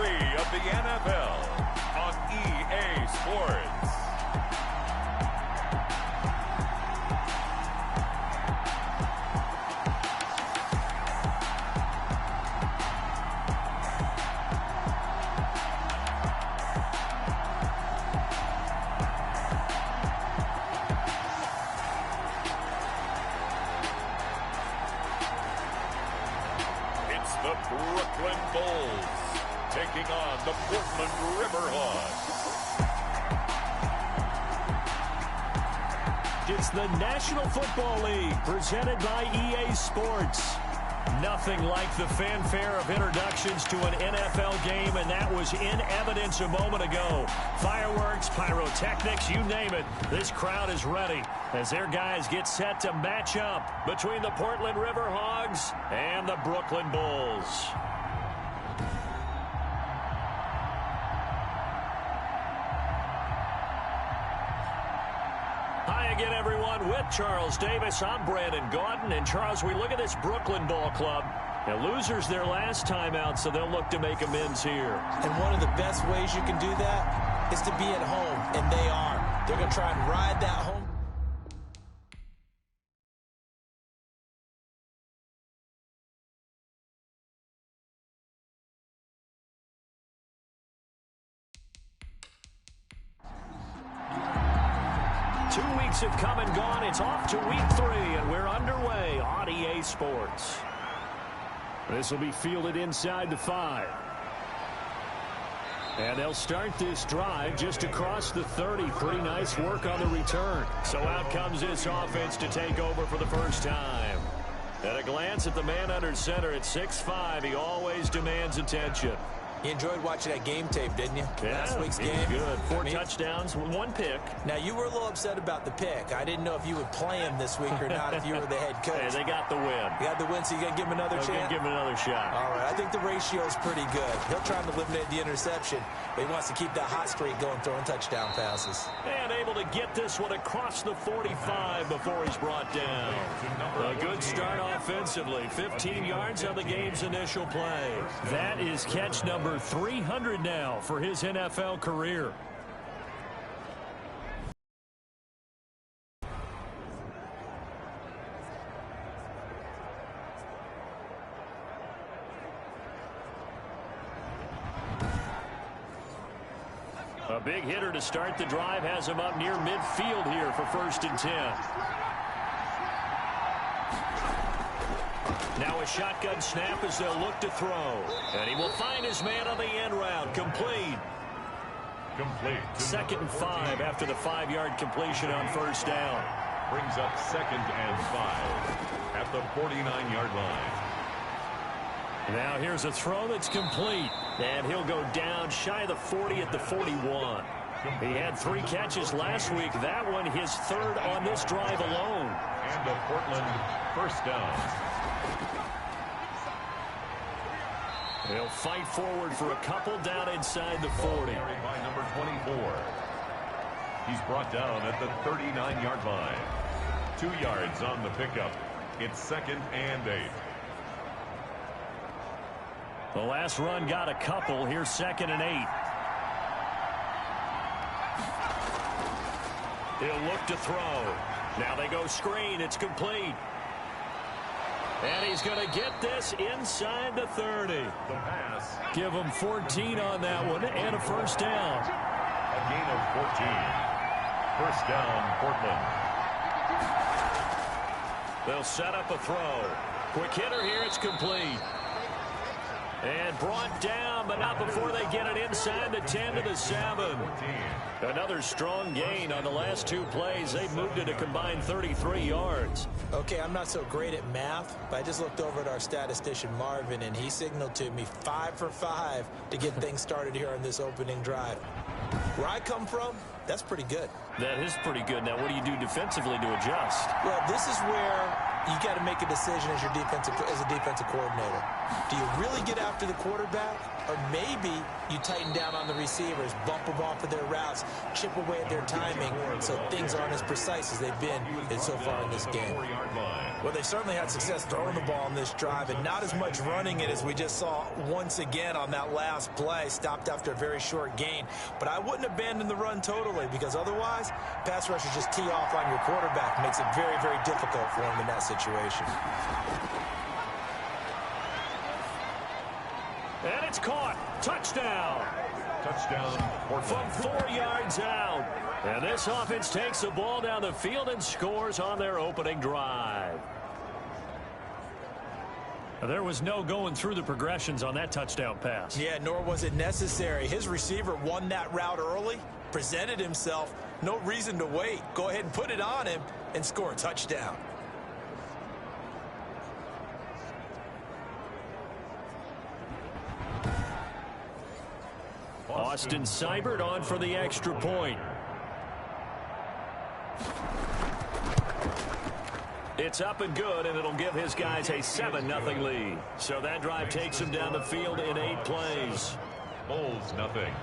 of the NFL on EA Sports. The Brooklyn Bulls taking on the Portland River Hogs. It's the National Football League presented by EA Sports. Nothing like the fanfare of introductions to an NFL game, and that was in evidence a moment ago. Fireworks, pyrotechnics, you name it. This crowd is ready as their guys get set to match up between the Portland River Hogs and the Brooklyn Bulls. Hi again, everyone. With Charles Davis, I'm Brandon Gaudin. And, Charles, we look at this Brooklyn ball club. Now, losers their last time out, so they'll look to make amends here. And one of the best ways you can do that is to be at home, and they are. They're going to try and ride that home. Have come and gone. It's off to week 3, and we're underway on EA Sports. This will be fielded inside the 5. And they'll start this drive just across the 30. Pretty nice work on the return. So out comes this offense to take over for the first time. At a glance at the man under center at 6'5", he always demands attention. You enjoyed watching that game tape, didn't you? Yeah, last week's game. Good. 4 touchdowns, 1 pick. Now, you were a little upset about the pick. I didn't know if you would play him this week or not if you were the head coach. Hey, they got the win. You got the win, so you got to give him another chance? Give him another shot. All right, I think the ratio is pretty good. He'll try to eliminate the interception, but he wants to keep that hot streak going, throwing touchdown passes. And able to get this one across the 45 before he's brought down. A good start offensively. 15 yards on the game's initial play. That is catch number 300 now for his NFL career. A big hitter to start the drive has him up near midfield here for 1st and 10. Now a shotgun snap as they'll look to throw. And he will find his man on the end route. Complete. 2nd and 5 after the 5-yard completion on 1st down. Brings up 2nd and 5 at the 49-yard line. Now here's a throw that's complete. And he'll go down shy of the 40 at the 41. He had 3 catches last week. That one his 3rd on this drive alone. And a Portland 1st down. They'll fight forward for a couple down inside the 40. Carried by number 24. He's brought down at the 39-yard line. 2 yards on the pickup. It's 2nd and 8. The last run got a couple. Here's 2nd and 8. He'll look to throw. Now they go screen. It's complete. And he's going to get this inside the 30. The pass. Give him 14 on that one and a 1st down. A gain of 14. 1st down, Portland. They'll set up a throw. Quick hitter here. It's complete. And brought down, but not before they get it inside the 10 to the 7. Another strong gain on the last 2 plays. They've moved it a combined 33 yards. Okay, I'm not so great at math, but I just looked over at our statistician, Marvin, and he signaled to me 5 for 5 to get things started here on this opening drive. Where I come from, that's pretty good. That is pretty good. Now, what do you do defensively to adjust? Well, this is where you got to make a decision as a defensive coordinator. Do you really get after the quarterback, or maybe you tighten down on the receivers, bump them off of their routes, chip away at their timing so things aren't as precise as they've been so far in this game? Well, they certainly had success throwing the ball on this drive, and not as much running it as we just saw once again on that last play. Stopped after a very short gain. But I wouldn't abandon the run totally, because otherwise, pass rushers just tee off on your quarterback. Makes it very, very difficult for him in that situation. And it's caught. Touchdown. Touchdown. From 4 yards out. And this offense takes the ball down the field and scores on their opening drive. There was no going through the progressions on that touchdown pass. Yeah, nor was it necessary. His receiver won that route early, presented himself. No reason to wait. Go ahead and put it on him and score a touchdown. Austin Seibert on for the extra point. It's up and good, and it'll give his guys a 7-0 lead. So that drive takes him down the field in 8 plays. Bulls, nothing.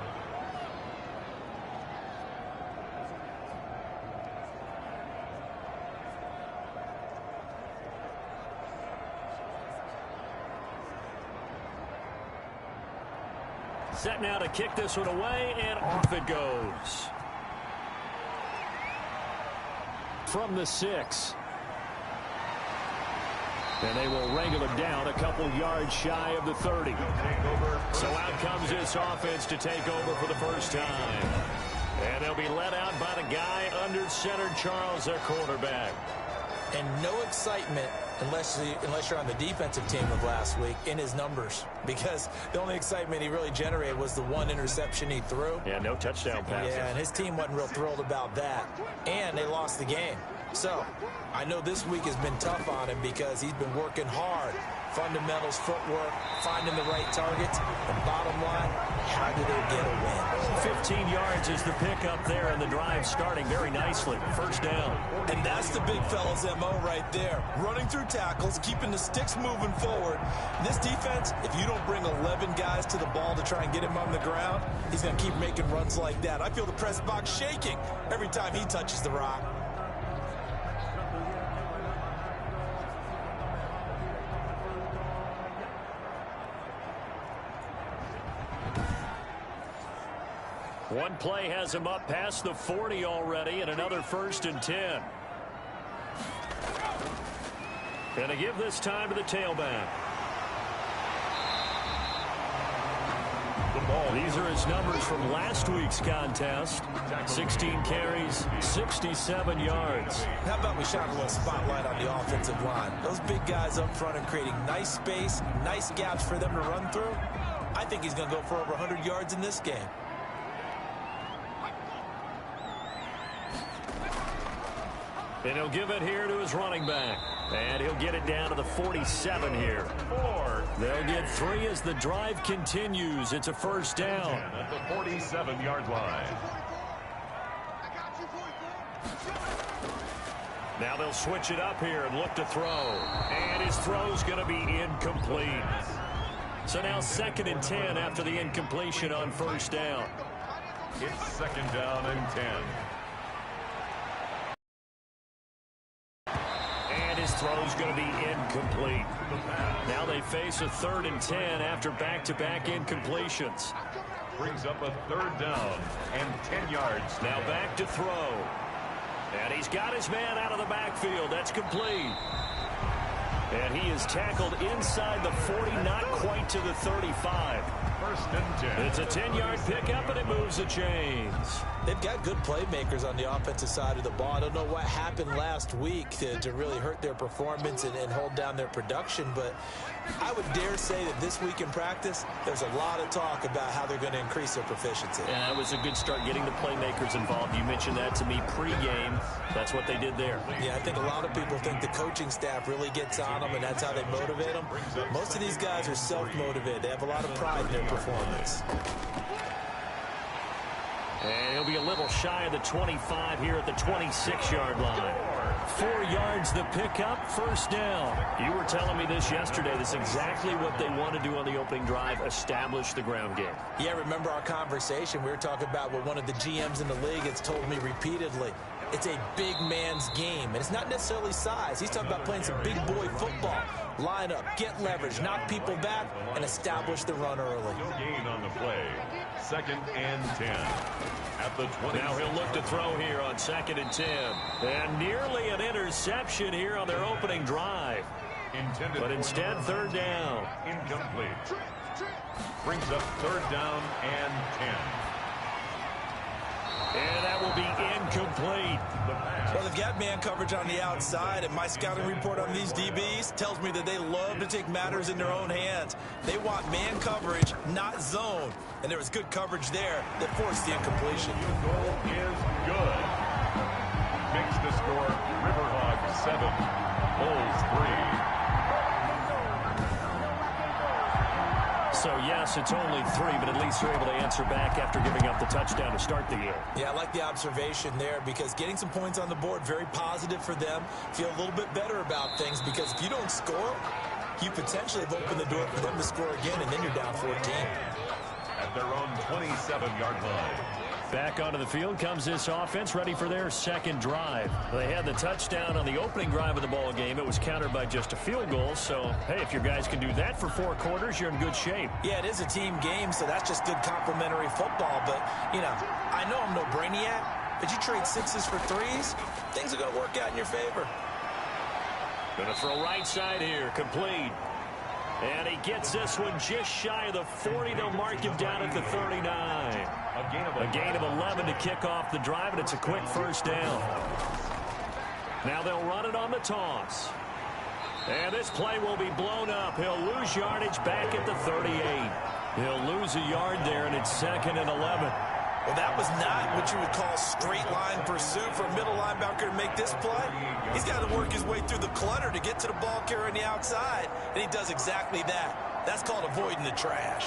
Set now to kick this one away, and off it goes. From the 6. And they will wrangle him down a couple yards shy of the 30. So out comes this offense to take over for the first time. And they'll be let out by the guy under center, Charles, their quarterback. And no excitement unless you're on the defensive team of last week in his numbers, because the only excitement he really generated was the one interception he threw. Yeah, no touchdown passes. Yeah, and his team wasn't real thrilled about that. And they lost the game. So I know this week has been tough on him because he's been working hard. Fundamentals, footwork, finding the right targets. And bottom line, how do they get a win? 15 yards is the pickup there, and the drive starting very nicely. First down. And that's the big fella's MO right there. Running through tackles, keeping the sticks moving forward. This defense, if you don't bring 11 guys to the ball to try and get him on the ground, he's going to keep making runs like that. I feel the press box shaking every time he touches the rock. One play has him up past the 40 already, and another 1st and 10. Gonna give this time to the tailback. These are his numbers from last week's contest. 16 carries, 67 yards. How about we shine a little spotlight on the offensive line? Those big guys up front are creating nice space, nice gaps for them to run through. I think he's going to go for over 100 yards in this game. And he'll give it here to his running back. And he'll get it down to the 47 here. They'll get 3 as the drive continues. It's a first down. At the 47-yard line. Now they'll switch it up here and look to throw. And his throw's going to be incomplete. So now 2nd and 10 after the incompletion on first down. It's 2nd down and 10. His throw's going to be incomplete. Now they face a 3rd and 10 after back-to-back incompletions. Brings up a 3rd down and 10 yards. Now back to throw. And he's got his man out of the backfield. That's complete. And he is tackled inside the 40, not quite to the 35. 1st and 10. It's a 10-yard pickup, and it moves the chains. They've got good playmakers on the offensive side of the ball. I don't know what happened last week to really hurt their performance and hold down their production, but I would dare say that this week in practice, there's a lot of talk about how they're going to increase their proficiency. Yeah, it was a good start getting the playmakers involved. You mentioned that to me pregame. That's what they did there. Yeah, I think a lot of people think the coaching staff really gets on them, and that's how they motivate them. Most of these guys are self-motivated. They have a lot of pride in their performance. And he'll be a little shy of the 25 here at the 26-yard line. 4 yards the pickup, first down. You were telling me this yesterday. This is exactly what they want to do on the opening drive, establish the ground game. Yeah, remember our conversation? We were talking about what one of the GMs in the league has told me repeatedly. It's a big man's game, and it's not necessarily size. He's talking about playing some big boy football. Line up, get leverage, knock people back, and establish the run early. No gain on the play. 2nd and 10. At the 20. Now he'll look to throw here on 2nd and 10. And nearly an interception here on their opening drive. But instead, 3rd down. Incomplete. Brings up 3rd down and 10. And that will be incomplete. Well, they've got man coverage on the outside, and my scouting report on these DBs tells me that they love to take matters in their own hands. They want man coverage, not zone. And there was good coverage there that forced the incompletion. Field goal is good. Makes the score River Hogs 7, Bulls 3. So, yes, it's only 3, but at least they're able to answer back after giving up the touchdown to start the game. Yeah, I like the observation there because getting some points on the board, very positive for them. Feel a little bit better about things because if you don't score, you potentially have opened the door for them to score again, and then you're down 14. At their own 27-yard line. Back onto the field comes this offense, ready for their 2nd drive. They had the touchdown on the opening drive of the ball game. It was countered by just a field goal. So, hey, if your guys can do that for 4 quarters, you're in good shape. Yeah, it is a team game, so that's just good complementary football. But, you know, I know I'm no brainiac, but you trade 6s for 3s, things are going to work out in your favor. Going to throw right side here, complete. And he gets this one just shy of the 40. They'll mark him down at the 39. A gain of 11 to kick off the drive, and it's a quick first down. Now they'll run it on the toss. And this play will be blown up. He'll lose yardage back at the 38. He'll lose a yard there, and it's 2nd and 11. Well, that was not what you would call straight line pursuit for a middle linebacker to make this play. He's got to work his way through the clutter to get to the ball carrier on the outside, and he does exactly that. That's called avoiding the trash.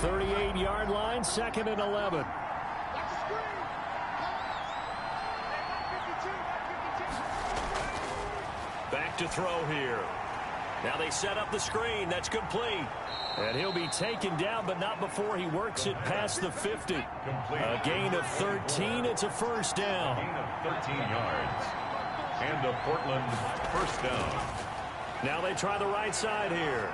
.38-yard line, 2nd and 11. Back to throw here. Now they set up the screen. That's complete. And he'll be taken down, but not before he works it past the 50. A gain of 13. It's a first down. Gain of 13 yards. And a Portland first down. Now they try the right side here.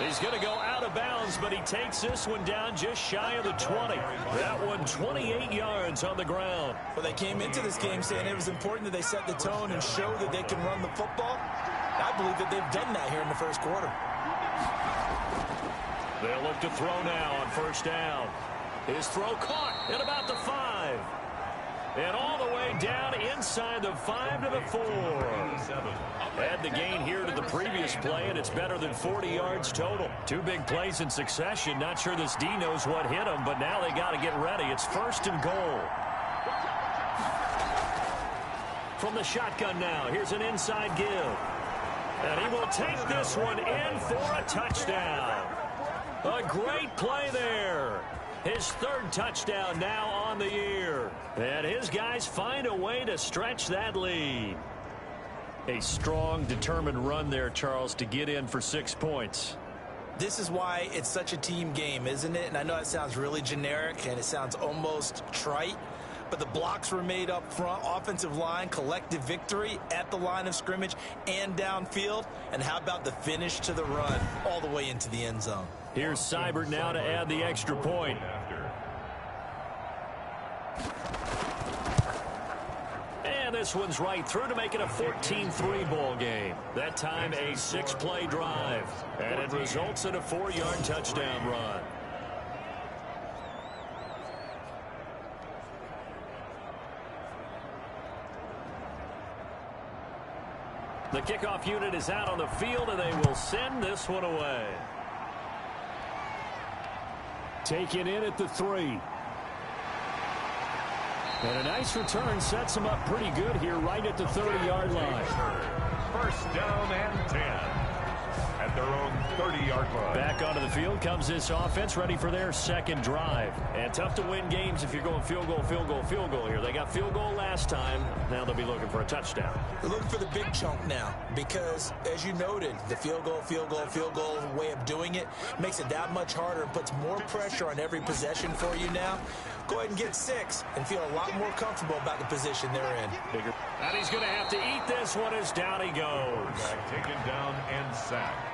He's going to go out of bounds, but he takes this one down just shy of the 20. That one 28 yards on the ground. Well, they came into this game saying it was important that they set the tone and show that they can run the football. I believe that they've done that here in the first quarter. They'll look to throw now on first down. His throw caught at about the 5. And all the way down inside the 5 to the 4. Add the gain here to the previous play, and it's better than 40 yards total. 2 big plays in succession. Not sure this D knows what hit him, but now they got to get ready. It's 1st and goal. From the shotgun now, here's an inside give. And he will take this one in for a touchdown. A great play there. His 3rd touchdown now on the year. And his guys find a way to stretch that lead. A strong, determined run there, Charles, to get in for 6 points. This is why it's such a team game, isn't it? And I know it sounds really generic and it sounds almost trite, but the blocks were made up front, offensive line, collective victory at the line of scrimmage and downfield. And how about the finish to the run all the way into the end zone? Here's Seibert now to add the extra point. And this one's right through to make it a 14-3 ball game. That time a 6-play drive. And it results in a 4-yard touchdown run. The kickoff unit is out on the field, and they will send this one away. Taken in at the 3. And a nice return sets him up pretty good here right at the 30-yard line. First down and 10. at their own 30-yard line. Back onto the field comes this offense, ready for their second drive. And tough to win games if you're going field goal, field goal, field goal here. They got field goal last time. Now they'll be looking for a touchdown. They're looking for the big chunk now because, as you noted, the field goal way of doing it makes it that much harder and puts more pressure on every possession for you now. Go ahead and get 6 and feel a lot more comfortable about the position they're in. Bigger. And he's going to have to eat this one as down he goes. Taken down and sacked.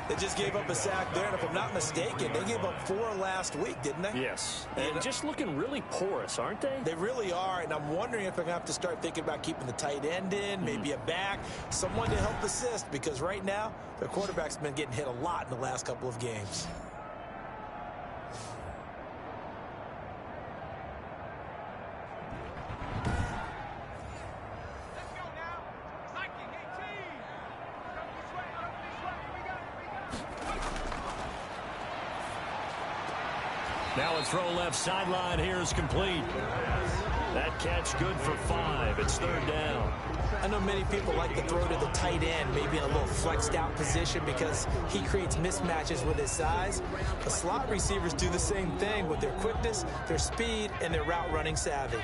They just gave up a sack there, and if I'm not mistaken, they gave up 4 last week, didn't they? Yes. And just looking really porous, aren't they? They really are, and I'm wondering if they're going to have to start thinking about keeping the tight end in, maybe a back, someone to help assist, because right now, their quarterback's been getting hit a lot in the last couple of games. Now a throw left sideline here is complete. That catch good for 5. It's 3rd down. I know many people like to throw to the tight end, maybe in a little flexed out position because he creates mismatches with his size. The slot receivers do the same thing with their quickness, their speed, and their route running savvy.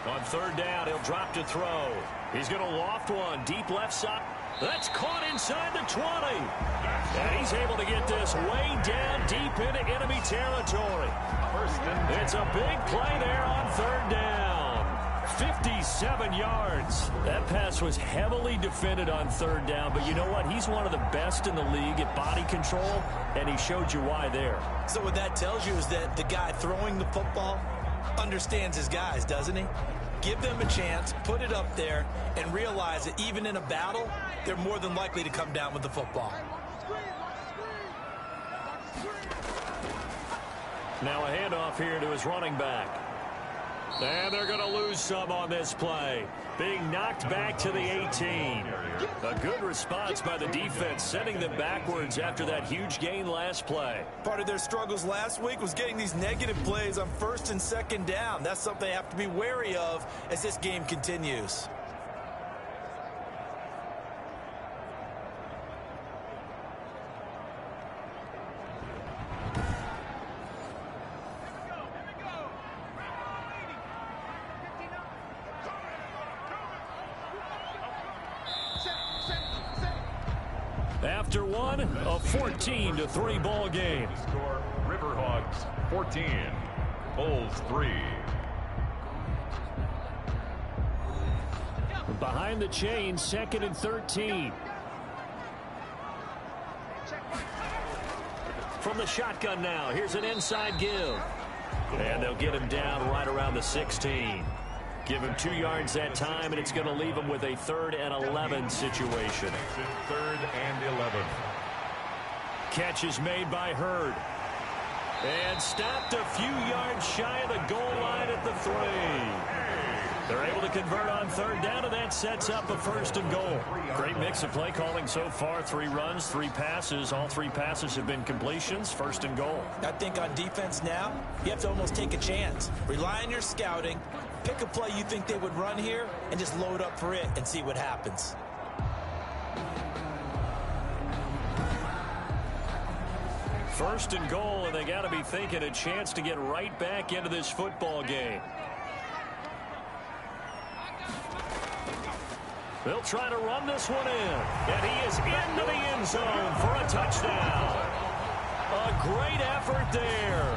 On 3rd down, he'll drop to throw. He's going to loft one deep left side. That's caught inside the 20. And he's able to get this way down deep into enemy territory. It's a big play there on 3rd down. 57 yards. That pass was heavily defended on 3rd down, but you know what? He's one of the best in the league at body control, and he showed you why there. So what that tells you is that the guy throwing the football understands his guys, doesn't he? Give them a chance, put it up there, and realize that even in a battle, they're more than likely to come down with the football. Now a handoff here to his running back. And they're going to lose some on this play. Being knocked back to the 18. A good response by the defense, sending them backwards after that huge gain last play. Part of their struggles last week was getting these negative plays on 1st and 2nd down. That's something they have to be wary of as this game continues. After one, a 14-3 ball game. Score, River Hogs 14, Bulls 3. Behind the chain, 2nd and 13. From the shotgun now, here's an inside give. And they'll get him down right around the 16. Give him 2 yards that time, and it's going to leave him with a 3rd and 11 situation. 3rd and 11. Catch is made by Hurd. And stopped a few yards shy of the goal line at the 3. They're able to convert on 3rd down, and that sets up a 1st and goal. Great mix of play calling so far. 3 runs, 3 passes. All 3 passes have been completions. 1st and goal. I think on defense now, you have to almost take a chance. Rely on your scouting. Pick a play you think they would run here and just load up for it and see what happens. First and goal, and they got to be thinking a chance to get right back into this football game. They'll try to run this one in, and he is into the end zone for a touchdown. A great effort there.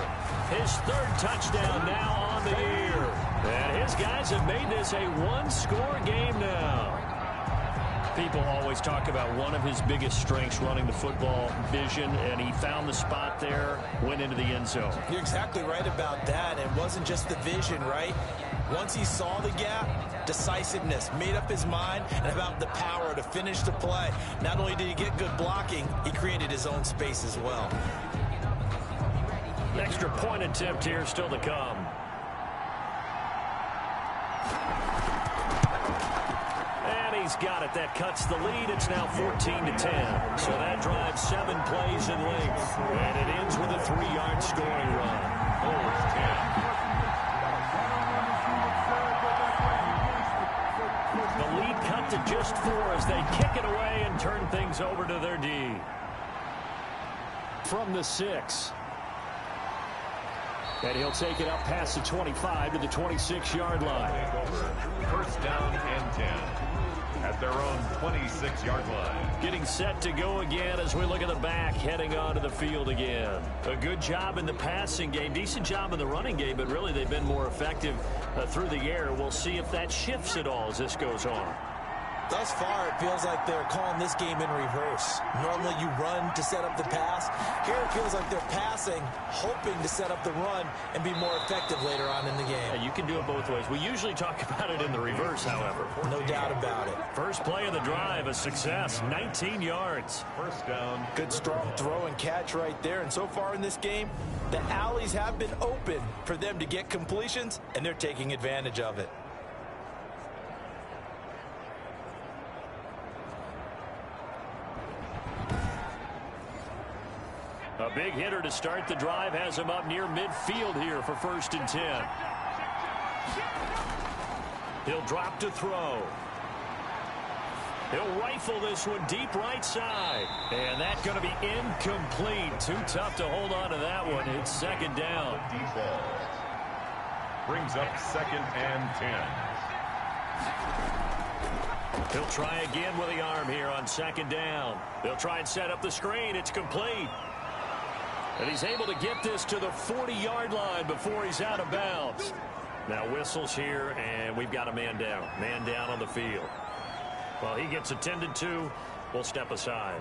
His 3rd touchdown now on the year. And his guys have made this a 1-score game now. People always talk about one of his biggest strengths, running the football, vision, and he found the spot there, went into the end zone. You're exactly right about that. It wasn't just the vision, right? Once he saw the gap, decisiveness, made up his mind, and about the power to finish the play. Not only did he get good blocking, he created his own space as well. Extra point attempt here still to come. And he's got it. That cuts the lead. It's now 14-10. So that drives 7 plays in length. And it ends with a 3-yard scoring run. Bulls 10, and just 4 as they kick it away and turn things over to their D. From the 6. And he'll take it up past the 25 to the 26-yard line. First down and 10 at their own 26-yard line. Getting set to go again as we look at the back, heading onto the field again. A good job in the passing game, decent job in the running game, but really they've been more effective through the air. We'll see if that shifts at all as this goes on. Thus far, it feels like they're calling this game in reverse. Normally, you run to set up the pass. Here, it feels like they're passing, hoping to set up the run and be more effective later on in the game. Yeah, you can do it both ways. We usually talk about it in the reverse, however. No doubt about it. First play of the drive, a success, 19 yards. First down. Good strong throw and catch right there. And so far in this game, the alleys have been open for them to get completions, and they're taking advantage of it. A big hitter to start the drive has him up near midfield here for 1st and 10. He'll drop to throw. He'll rifle this one deep right side. And that's going to be incomplete. Too tough to hold on to that one. It's 2nd down. Default. Brings up 2nd and 10. He'll try again with the arm here on 2nd down. They'll try and set up the screen. It's complete. And he's able to get this to the 40-yard line before he's out of bounds. Now whistles here, and we've got a man down. Man down on the field. Well, he gets attended to. We'll step aside.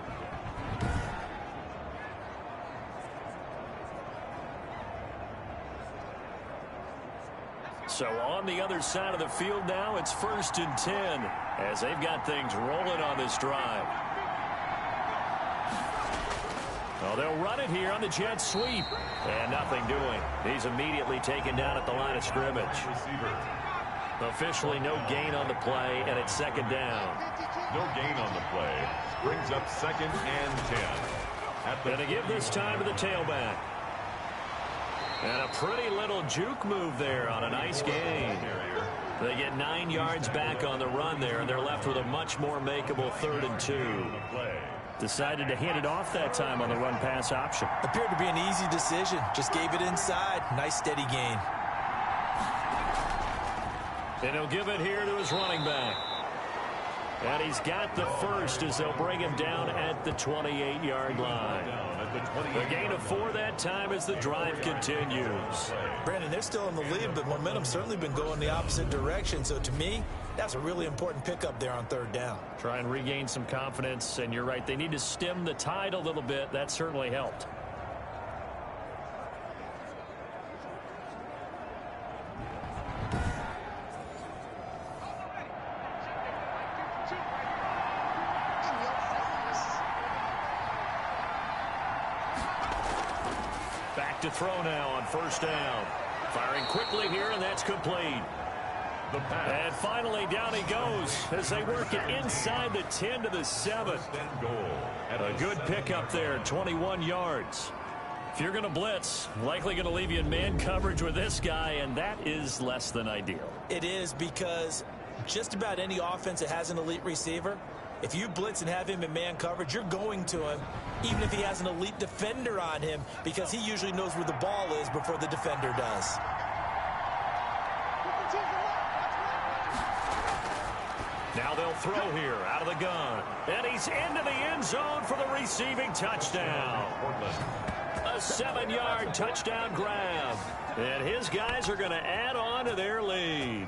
So on the other side of the field now, it's 1st and 10 as they've got things rolling on this drive. Well, they'll run it here on the jet sweep. And nothing doing. He's immediately taken down at the line of scrimmage. Officially no gain on the play, and it's 2nd down. No gain on the play. Brings up 2nd and 10. And to give this time to the tailback. And a pretty little juke move there on a nice gain. They get 9 yards back on the run there, and they're left with a much more makeable 3rd and 2. Decided to hand it off that time on the run-pass option. Appeared to be an easy decision. Just gave it inside. Nice steady gain. And he'll give it here to his running back. And he's got the first as they'll bring him down at the 28-yard line. A gain of 4 that time as the drive continues. Brandon, they're still in the lead, but momentum's certainly been going the opposite direction. So to me, that's a really important pickup there on 3rd down. Try and regain some confidence, and you're right. They need to stem the tide a little bit. That certainly helped. Back to throw now on 1st down. Firing quickly here, and that's complete. And finally, down he goes as they work it inside the 10 to the 7. A good pickup there, 21 yards. If you're going to blitz, likely going to leave you in man coverage with this guy, and that is less than ideal. It is, because just about any offense that has an elite receiver, if you blitz and have him in man coverage, you're going to him, even if he has an elite defender on him, because he usually knows where the ball is before the defender does. Now they'll throw here out of the gun. And he's into the end zone for the receiving touchdown. A 7-yard touchdown grab. And his guys are going to add on to their lead.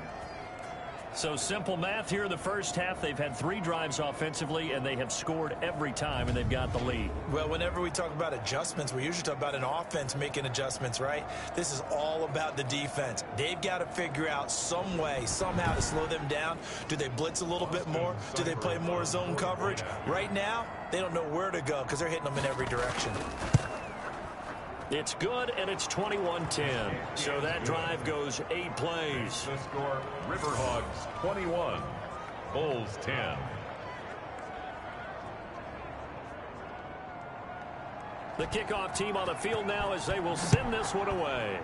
So simple math here in the first half. They've had 3 drives offensively, and they have scored every time, and they've got the lead. Well, whenever we talk about adjustments, we usually talk about an offense making adjustments, right? This is all about the defense. They've got to figure out some way, somehow to slow them down. Do they blitz a little bit more? Do they play more zone coverage? Right now, they don't know where to go because they're hitting them in every direction. It's good, and it's 21-10. So that drive goes 8 plays. The score, River Hogs 21, Bulls 10. The kickoff team on the field now as they will send this one away.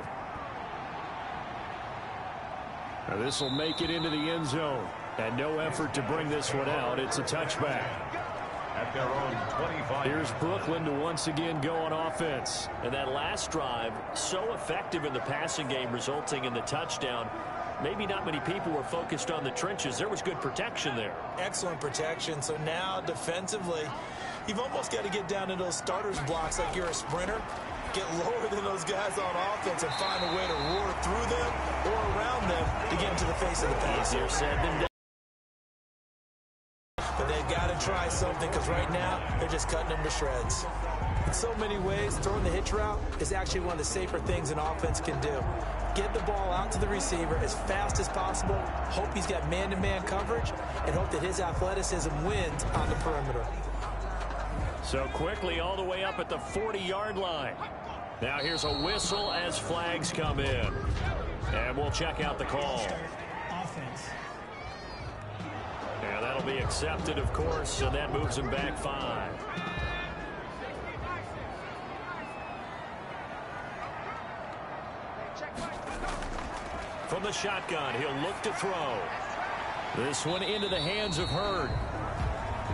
Now this will make it into the end zone. And no effort to bring this one out. It's a touchback. At their own 25. Here's Brooklyn to once again go on offense. And that last drive, so effective in the passing game, resulting in the touchdown. Maybe not many people were focused on the trenches. There was good protection there. Excellent protection. So now defensively, you've almost got to get down to those starters blocks like you're a sprinter. Get lower than those guys on offense and find a way to roar through them or around them to get into the face of the pass. Easier said than done. But they've got to try something because right now they're just cutting them to shreds. In so many ways, throwing the hitch route is actually one of the safer things an offense can do. Get the ball out to the receiver as fast as possible, hope he's got man-to-man coverage, and hope that his athleticism wins on the perimeter. So quickly all the way up at the 40-yard line. Now here's a whistle as flags come in. And we'll check out the call. Offense. And that'll be accepted, of course, and that moves him back 5. From the shotgun, he'll look to throw. This one into the hands of Hurd.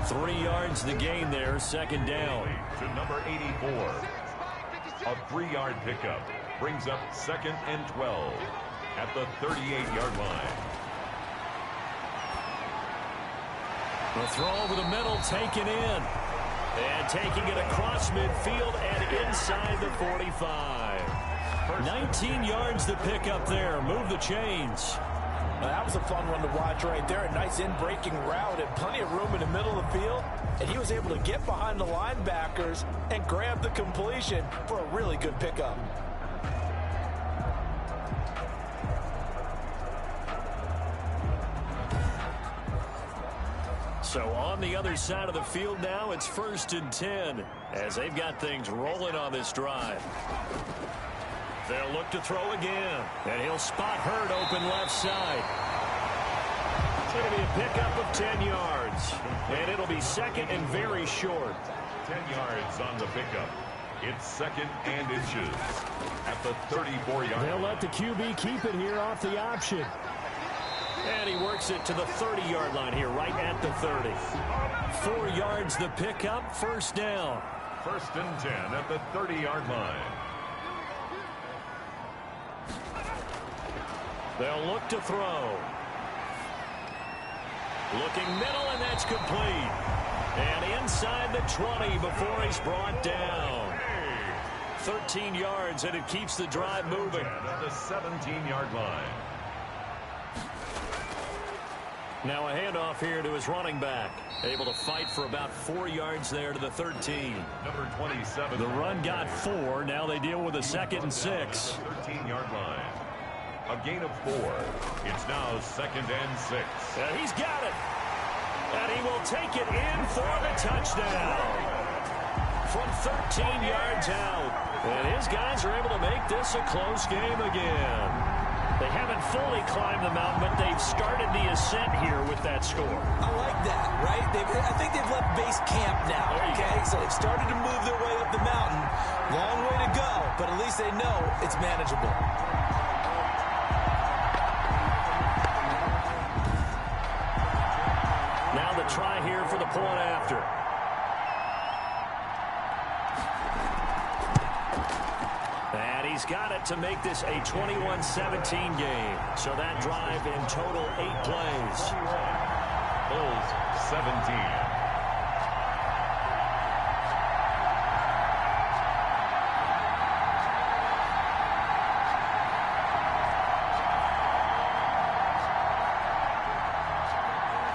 3 yards the gain there, second down. To number 84. A 3-yard pickup brings up 2nd and 12 at the 38-yard line. The throw over the middle taken in. And taking it across midfield and inside the 45. 19 yards to pick up there. Move the chains. Now, that was a fun one to watch right there. A nice in-breaking route and plenty of room in the middle of the field. And he was able to get behind the linebackers and grab the completion for a really good pickup. So on the other side of the field now, it's 1st and 10 as they've got things rolling on this drive. They'll look to throw again, and he'll spot Hurd open left side. It's going to be a pickup of 10 yards, and it'll be 2nd and very short. 10 yards on the pickup. It's 2nd and inches at the 34-yard line. They'll let the QB keep it here off the option. And he works it to the 30-yard line here, right at the 30. 4 yards the pickup, 1st down. 1st and 10 at the 30-yard line. They'll look to throw. Looking middle, and that's complete. And inside the 20 before he's brought down. 13 yards, and it keeps the drive moving. At the 17-yard line. Now a handoff here to his running back. Able to fight for about 4 yards there to the 13. Number 27. The run got 4. Now they deal with a 2nd and 6. 13-yard line. A gain of 4. It's now 2nd and 6. And he's got it. And he will take it in for the touchdown. From 13 yards out. And his guys are able to make this a close game again. They haven't fully climbed the mountain, but they've started the ascent here with that score. I like that, right? I think they've left base camp now, okay? So they've started to move their way up the mountain. Long way to go, but at least they know it's manageable. Now the try here for the point after. And he's got it to make this a 21-17 game. So that drive in total 8 plays. Bulls 17.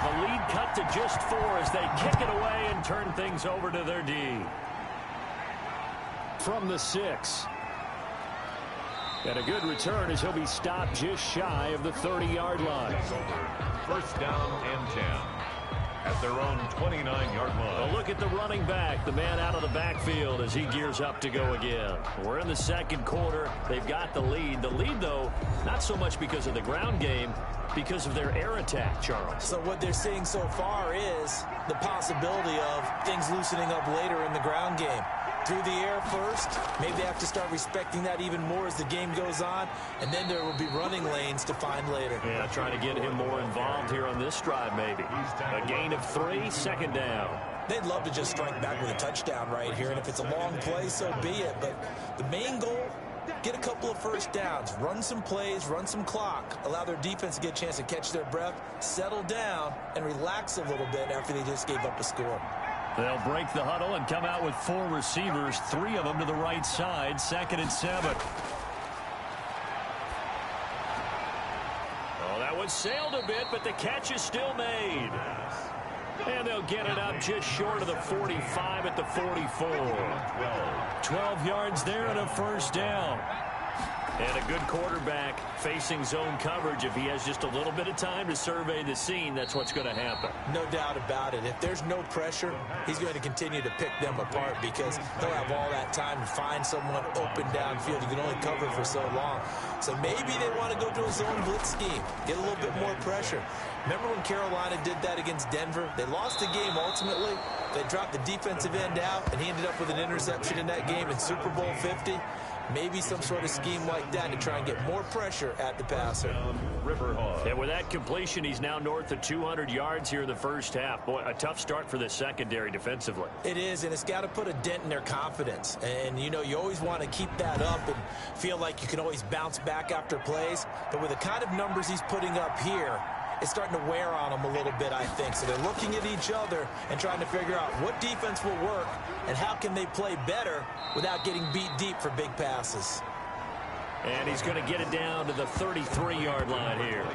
The lead cut to just 4 as they kick it away and turn things over to their D. From the 6. And a good return as he'll be stopped just shy of the 30-yard line. 1st down and 10 at their own 29-yard line. A look at the running back, the man out of the backfield as he gears up to go again. We're in the 2nd quarter. They've got the lead. The lead, though, not so much because of the ground game, because of their air attack, Charles. So what they're seeing so far is the possibility of things loosening up later in the ground game. through the air first. Maybe they have to start respecting that even more as the game goes on, and then there will be running lanes to find later. Yeah, trying to get him more involved here on this drive maybe. A gain of 3, 2nd down. They'd love to just strike back with a touchdown right here, and if it's a long play, so be it. But the main goal, get a couple of first downs, run some plays, run some clock, allow their defense to get a chance to catch their breath, settle down, and relax a little bit after they just gave up a score. They'll break the huddle and come out with 4 receivers, 3 of them to the right side, 2nd and 7. Oh, that one sailed a bit, but the catch is still made. And they'll get it up just short of the 45 at the 44. 12 yards there and a first down. And a good quarterback facing zone coverage. If he has just a little bit of time to survey the scene, that's what's going to happen. No doubt about it. If there's no pressure, he's going to continue to pick them apart because he'll have all that time to find someone open downfield. You can only cover for so long. So maybe they want to go to a zone blitz scheme, get a little bit more pressure. Remember when Carolina did that against Denver? They lost the game ultimately. They dropped the defensive end out, and he ended up with an interception in that game in Super Bowl 50. Maybe some sort of scheme like that to try and get more pressure at the passer. And with that completion, he's now north of 200 yards here in the first half. Boy, a tough start for the secondary defensively. It is, and it's got to put a dent in their confidence. And, you know, you always want to keep that up and feel like you can always bounce back after plays. But with the kind of numbers he's putting up here, it's starting to wear on them a little bit, I think. So they're looking at each other and trying to figure out what defense will work and how can they play better without getting beat deep for big passes. And he's going to get it down to the 33-yard line here.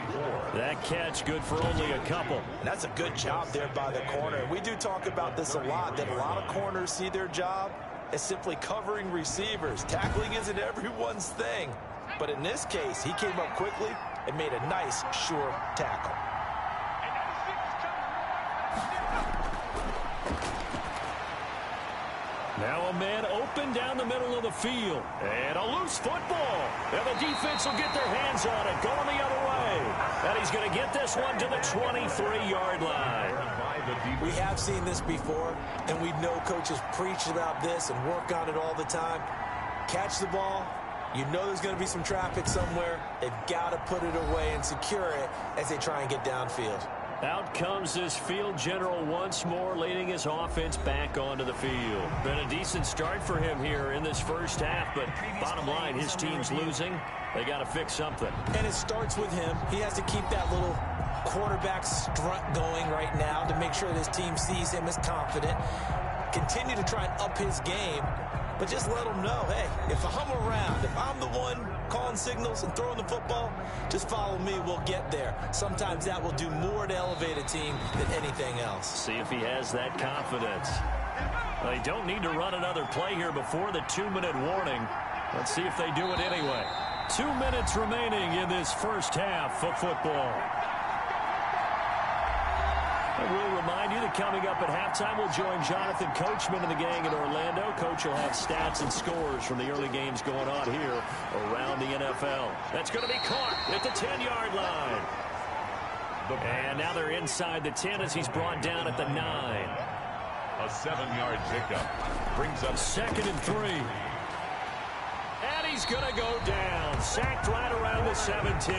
That catch good for only a couple. And that's a good job there by the corner. And we do talk about this a lot, that a lot of corners see their job as simply covering receivers. Tackling isn't everyone's thing. But in this case, he came up quickly and made a nice, sure tackle. Now a man open down the middle of the field. And a loose football. And the defense will get their hands on it, going the other way. And he's going to get this one to the 23-yard line. We have seen this before, and we know coaches preach about this and work on it all the time. Catch the ball. You know there's going to be some traffic somewhere. They've got to put it away and secure it as they try and get downfield. Out comes this field general once more, leading his offense back onto the field. Been a decent start for him here in this first half, but bottom line, his team's losing. They got to fix something. And it starts with him. He has to keep that little quarterback strut going right now to make sure that his team sees him as confident. Continue to try and up his game. But just let them know, hey, if I'm around, if I'm the one calling signals and throwing the football, just follow me, we'll get there. Sometimes that will do more to elevate a team than anything else. See if he has that confidence. They don't need to run another play here before the 2-minute warning. Let's see if they do it anyway. 2 minutes remaining in this first half of football. And we'll remind you that coming up at halftime, we'll join Jonathan Coachman and the gang in Orlando. Coach will have stats and scores from the early games going on here around the NFL. That's going to be caught at the 10-yard line. And now they're inside the 10 as he's brought down at the 9. A 7-yard pickup brings up 2nd and 3. And he's going to go down. Sacked right around the 17.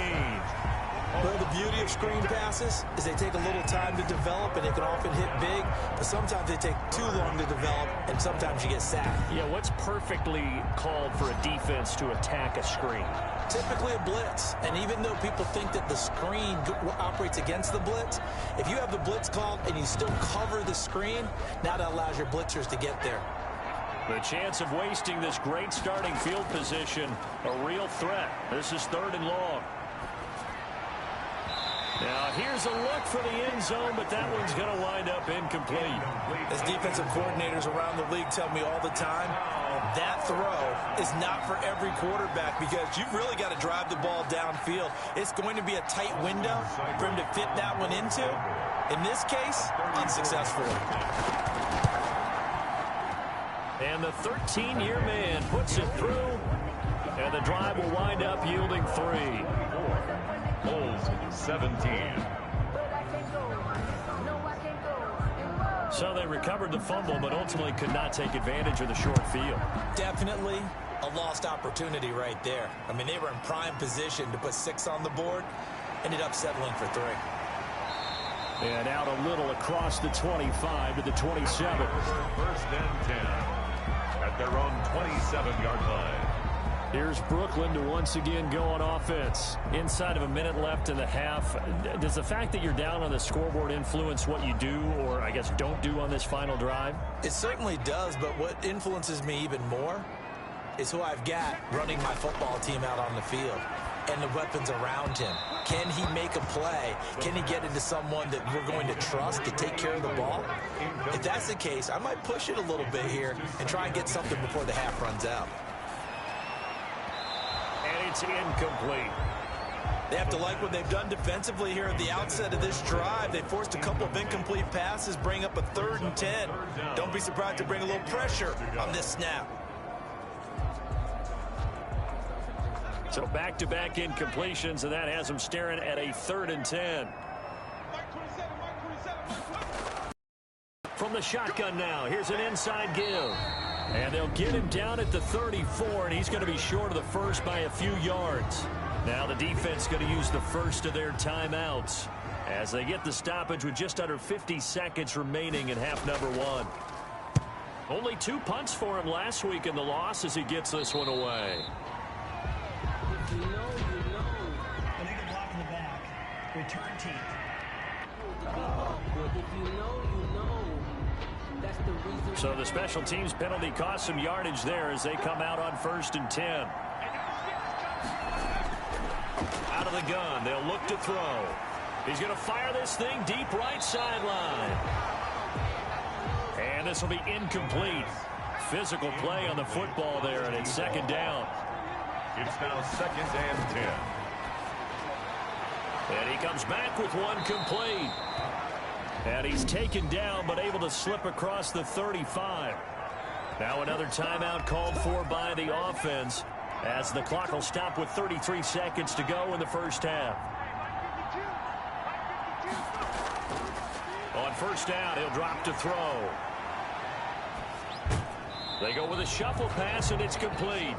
Well, the beauty of screen passes is they take a little time to develop, and they can often hit big, but sometimes they take too long to develop, and sometimes you get sacked. Yeah, what's perfectly called for a defense to attack a screen? Typically a blitz, and even though people think that the screen operates against the blitz, if you have the blitz called and you still cover the screen, now that allows your blitzers to get there. The chance of wasting this great starting field position, a real threat. This is 3rd and long. Now, here's a look for the end zone, but that one's going to wind up incomplete. As defensive coordinators around the league tell me all the time, that throw is not for every quarterback because you've really got to drive the ball downfield. It's going to be a tight window for him to fit that one into. In this case, unsuccessful. And the 13-year man puts it through, and the drive will wind up yielding 3. Bulls 17. So they recovered the fumble, but ultimately could not take advantage of the short field. Definitely a lost opportunity right there. I mean, they were in prime position to put 6 on the board. Ended up settling for 3. And out a little across the 25 to the 27. First and 10 at their own 27-yard line. Here's Brooklyn to once again go on offense. Inside of a minute left in the half. Does the fact that you're down on the scoreboard influence what you do, or I guess don't do on this final drive? It certainly does, but what influences me even more is who I've got running my football team out on the field and the weapons around him. Can he make a play? Can he get into someone that we're going to trust to take care of the ball? If that's the case, I might push it a little bit here and try and get something before the half runs out. And it's incomplete. They have to like what they've done defensively here at the outset of this drive. They forced a couple of incomplete passes, bring up a 3rd and 10. Don't be surprised to bring a little pressure on this snap. So back-to-back incompletions, and that has them staring at a 3rd and 10. From the shotgun now, here's an inside give. And they'll get him down at the 34, and he's going to be short of the first by a few yards. Now the defense going to use the first of their timeouts as they get the stoppage with just under 50 seconds remaining in half number 1. Only 2 punts for him last week in the loss as he gets this one away. You know. And they can block in the back. Return team. If you know, that's the reason. So the special teams penalty cost some yardage there as they come out on 1st and 10. Out of the gun, they'll look to throw. He's going to fire this thing deep right sideline. And this will be incomplete. Physical play on the football there, and it's 2nd down. It's now 2nd and 10. And he comes back with one complete. And he's taken down but able to slip across the 35. Now another timeout called for by the offense as the clock will stop with 33 seconds to go in the first half. On 1st down, he'll drop to throw. They go with a shuffle pass, and it's complete.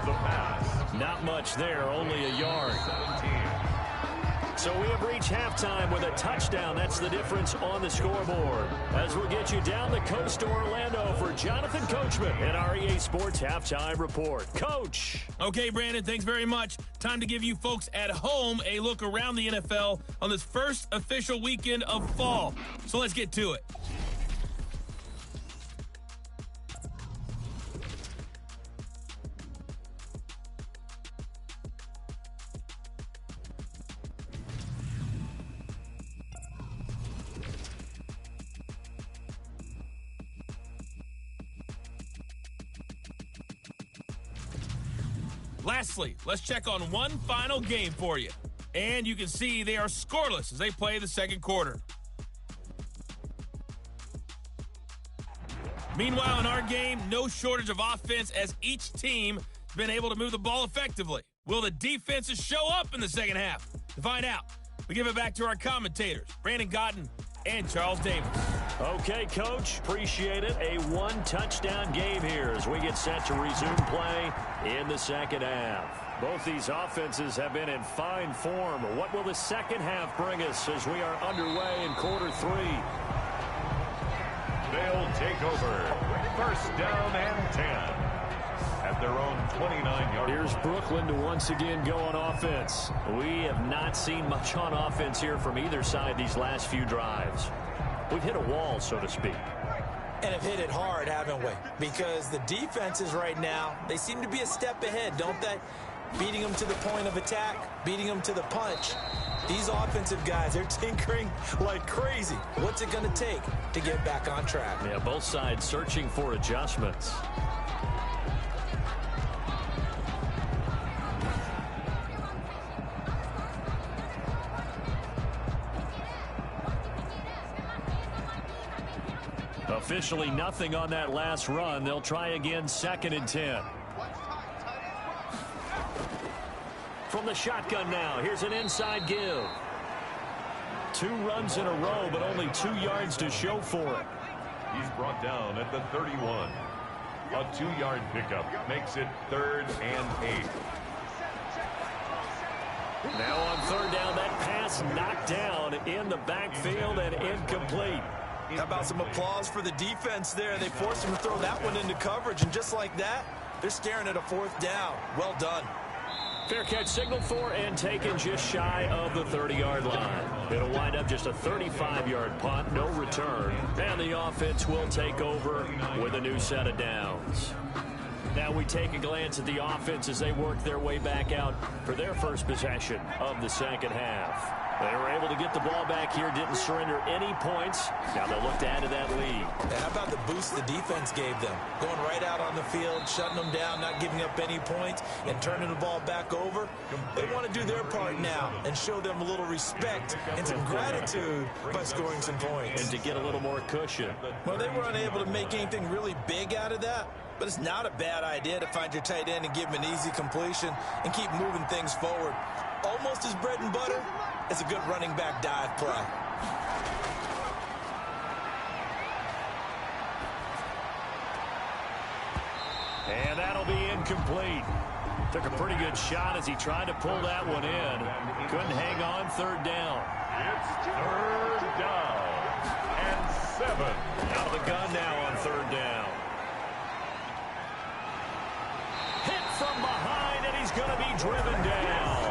The pass. Not much there, only a yard. 17. So we have reached halftime with a touchdown. That's the difference on the scoreboard. As we'll get you down the coast to Orlando for Jonathan Coachman in our EA Sports Halftime Report. Coach. Okay, Brandon, thanks very much. Time to give you folks at home a look around the NFL on this first official weekend of fall. So let's get to it. Lastly, let's check on one final game for you. And you can see they are scoreless as they play the 2nd quarter. Meanwhile, in our game, no shortage of offense as each team has been able to move the ball effectively. Will the defenses show up in the 2nd half? To find out, we give it back to our commentators, Brandon Gotten and Charles Davis. Okay, Coach, appreciate it. A 1-touchdown game here as we get set to resume play in the 2nd half. Both these offenses have been in fine form. What will the 2nd half bring us as we are underway in quarter 3? They'll take over. 1st down and 10 at their own 29-yard. Here's Brooklyn to once again go on offense. We have not seen much on offense here from either side these last few drives. We've hit a wall, so to speak. And have hit it hard, haven't we? Because the defenses right now, they seem to be a step ahead, don't they? Beating them to the point of attack, beating them to the punch. These offensive guys, they're tinkering like crazy. What's it going to take to get back on track? Yeah, both sides searching for adjustments. Officially nothing on that last run. They'll try again 2nd and 10. From the shotgun now, here's an inside give. 2 runs in a row, but only 2 yards to show for it. He's brought down at the 31. A 2-yard pickup makes it 3rd and 8. Now on 3rd down, that pass knocked down in the backfield and incomplete. How about some applause for the defense there? They forced him to throw that one into coverage, and just like that, they're staring at a 4th down. Well done. Fair catch signaled for and taken just shy of the 30-yard line. It'll wind up just a 35-yard punt, no return. And the offense will take over with a new set of downs. Now we take a glance at the offense as they work their way back out for their first possession of the second half. They were able to get the ball back here, didn't surrender any points. Now they'll look to add to that lead. And how about the boost the defense gave them? Going right out on the field, shutting them down, not giving up any points, and turning the ball back over. They want to do their part now and show them a little respect and some gratitude by scoring some points. And to get a little more cushion. Well, they were unable to make anything really big out of that. But it's not a bad idea to find your tight end and give him an easy completion and keep moving things forward. Almost as bread and butter as a good running back dive play. And that'll be incomplete. Took a pretty good shot as he tried to pull that one in. Couldn't hang on 3rd down. It's 3rd down and 7. Out of the gun now on 3rd down. Hit from behind, and he's going to be driven down.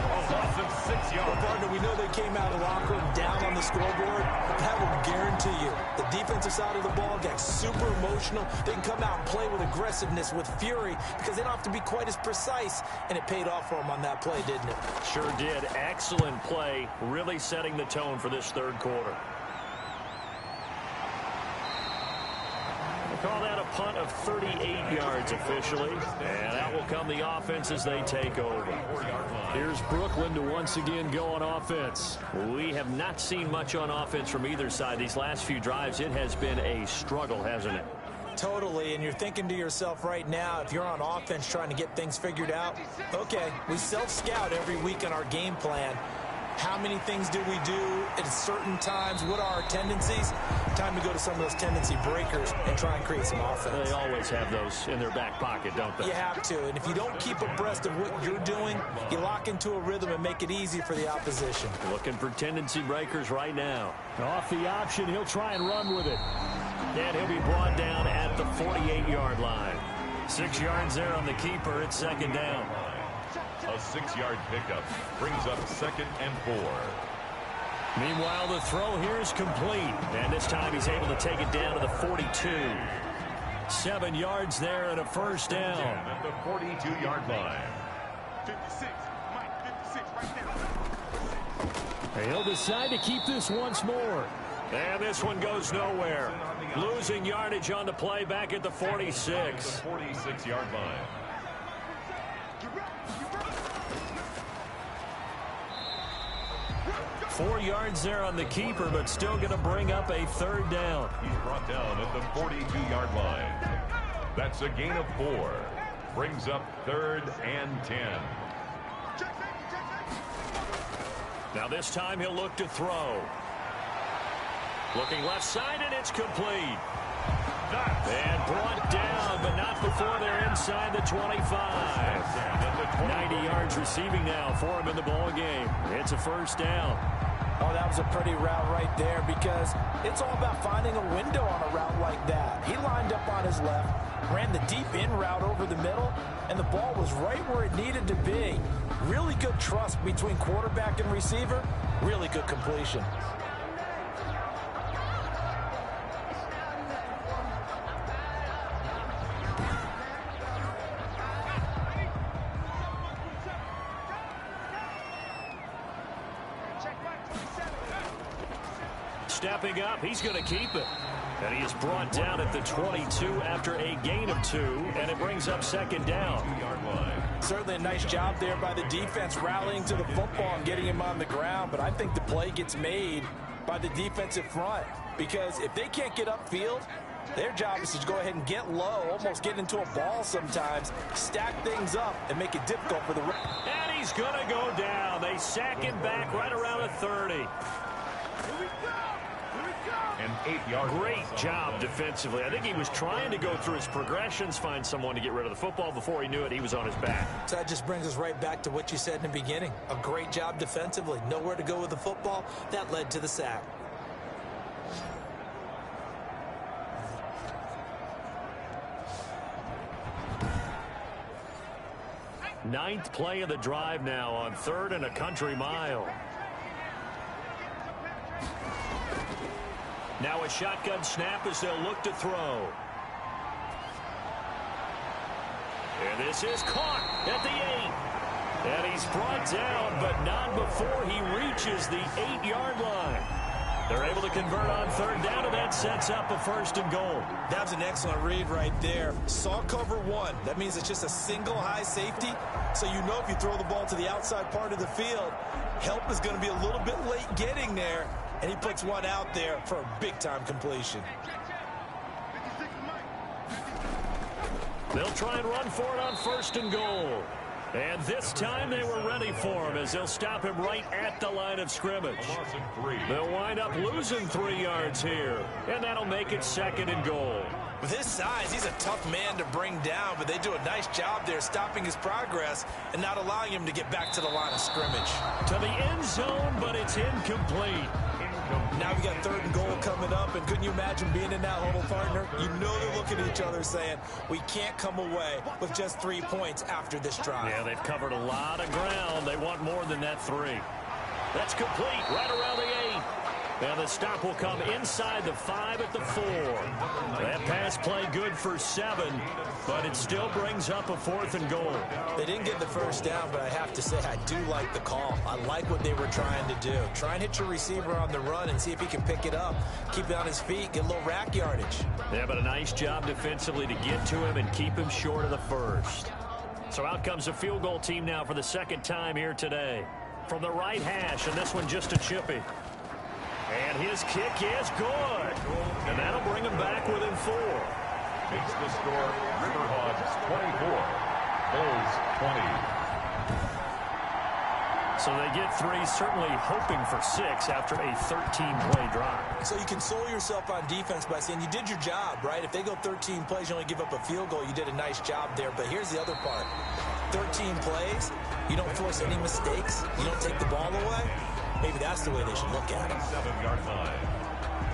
A loss of 6 yards. Well, partner, we know they came out of the locker room down on the scoreboard. That will guarantee you the defensive side of the ball gets super emotional. They can come out and play with aggressiveness, with fury, because they don't have to be quite as precise. And it paid off for them on that play, didn't it? Sure did. Excellent play, really setting the tone for this 3rd quarter. Call that a punt of 38 yards officially. And out will come the offense as they take over. Here's Brooklyn to once again go on offense. We have not seen much on offense from either side. These last few drives, it has been a struggle, hasn't it? Totally, and you're thinking to yourself right now, if you're on offense trying to get things figured out, okay, we self-scout every week on our game plan. How many things do we do at certain times? What are our tendencies? Time to go to some of those tendency breakers and try and create some offense. They always have those in their back pocket, don't they? You have to, and if you don't keep abreast of what you're doing, you lock into a rhythm and make it easy for the opposition. Looking for tendency breakers right now. Off the option, he'll try and run with it. And he'll be brought down at the 48-yard line. 6 yards there on the keeper. It's 2nd down. A 6-yard pickup brings up 2nd and 4. Meanwhile, the throw here is complete. And this time he's able to take it down to the 42. 7 yards there and a 1st down. At the 42-yard line. 56. Mike, 56 right there. He'll decide to keep this once more. And this one goes nowhere. Losing yardage on the play back at the 46. 46-yard line. 4 yards there on the keeper, but still going to bring up a 3rd down. He's brought down at the 42-yard line. That's a gain of 4. Brings up 3rd and 10. Now this time he'll look to throw. Looking left side, and it's complete. And brought down, but not before they're inside the 25. 90 yards receiving now for him in the ball game. It's a 1st down. Oh, that was a pretty route right there, because it's all about finding a window on a route like that. He lined up on his left, ran the deep in route over the middle, and the ball was right where it needed to be. Really good trust between quarterback and receiver. Really good completion. Stepping up, he's going to keep it. And he is brought down at the 22 after a gain of 2, and it brings up 2nd down. 2-yard line. Certainly a nice job there by the defense rallying to the football and getting him on the ground, but I think the play gets made by the defensive front, because if they can't get upfield, their job is to go ahead and get low, almost get into a ball sometimes, stack things up, and make it difficult for the... And he's going to go down. They sack him back right around the 30. an 8-yard Great job defensively. I think he was trying to go through his progressions, find someone to get rid of the football. Before he knew it, he was on his back. So that just brings us right back to what you said in the beginning. A great job defensively. Nowhere to go with the football. That led to the sack. Ninth play of the drive now on 3rd and a country mile. Now a shotgun snap as they'll look to throw. And this is caught at the 8. And he's brought down, but not before he reaches the 8-yard line. They're able to convert on 3rd down, and that sets up a 1st and goal. That was an excellent read right there. Saw cover 1. That means it's just a single high safety. So you know if you throw the ball to the outside part of the field, help is going to be a little bit late getting there. And he puts one out there for a big-time completion. They'll try and run for it on 1st and goal. And this time they were ready for him as they'll stop him right at the line of scrimmage. They'll wind up losing 3 yards here. And that'll make it 2nd and goal. With his size, he's a tough man to bring down, but they do a nice job there stopping his progress and not allowing him to get back to the line of scrimmage. To the end zone, but it's incomplete. Now we got 3rd and goal coming up, and couldn't you imagine being in that huddle, partner? You know they're looking at each other saying, we can't come away with just 3 points after this drive. Yeah, they've covered a lot of ground. They want more than that 3. That's complete right around the 8. Now the stop will come inside the 5 at the 4. That pass play good for 7, but it still brings up a 4th and goal. They didn't get the 1st down, but I have to say I do like the call. I like what they were trying to do. Try and hit your receiver on the run and see if he can pick it up, keep it on his feet, get a little rack yardage. Yeah, but a nice job defensively to get to him and keep him short of the 1st. So out comes a field goal team now for the 2nd time here today. From the right hash, and this one just a chippy. And his kick is good. And that'll bring him back within 4. Makes the score River Hogs 24, Bulls 20. So they get 3, certainly hoping for 6 after a 13-play drive. So you console yourself on defense by saying you did your job, right? If they go 13 plays, you only give up a field goal, you did a nice job there. But here's the other part. 13 plays, you don't force any mistakes, you don't take the ball away. Maybe that's the way they should look at it. 7-yard line.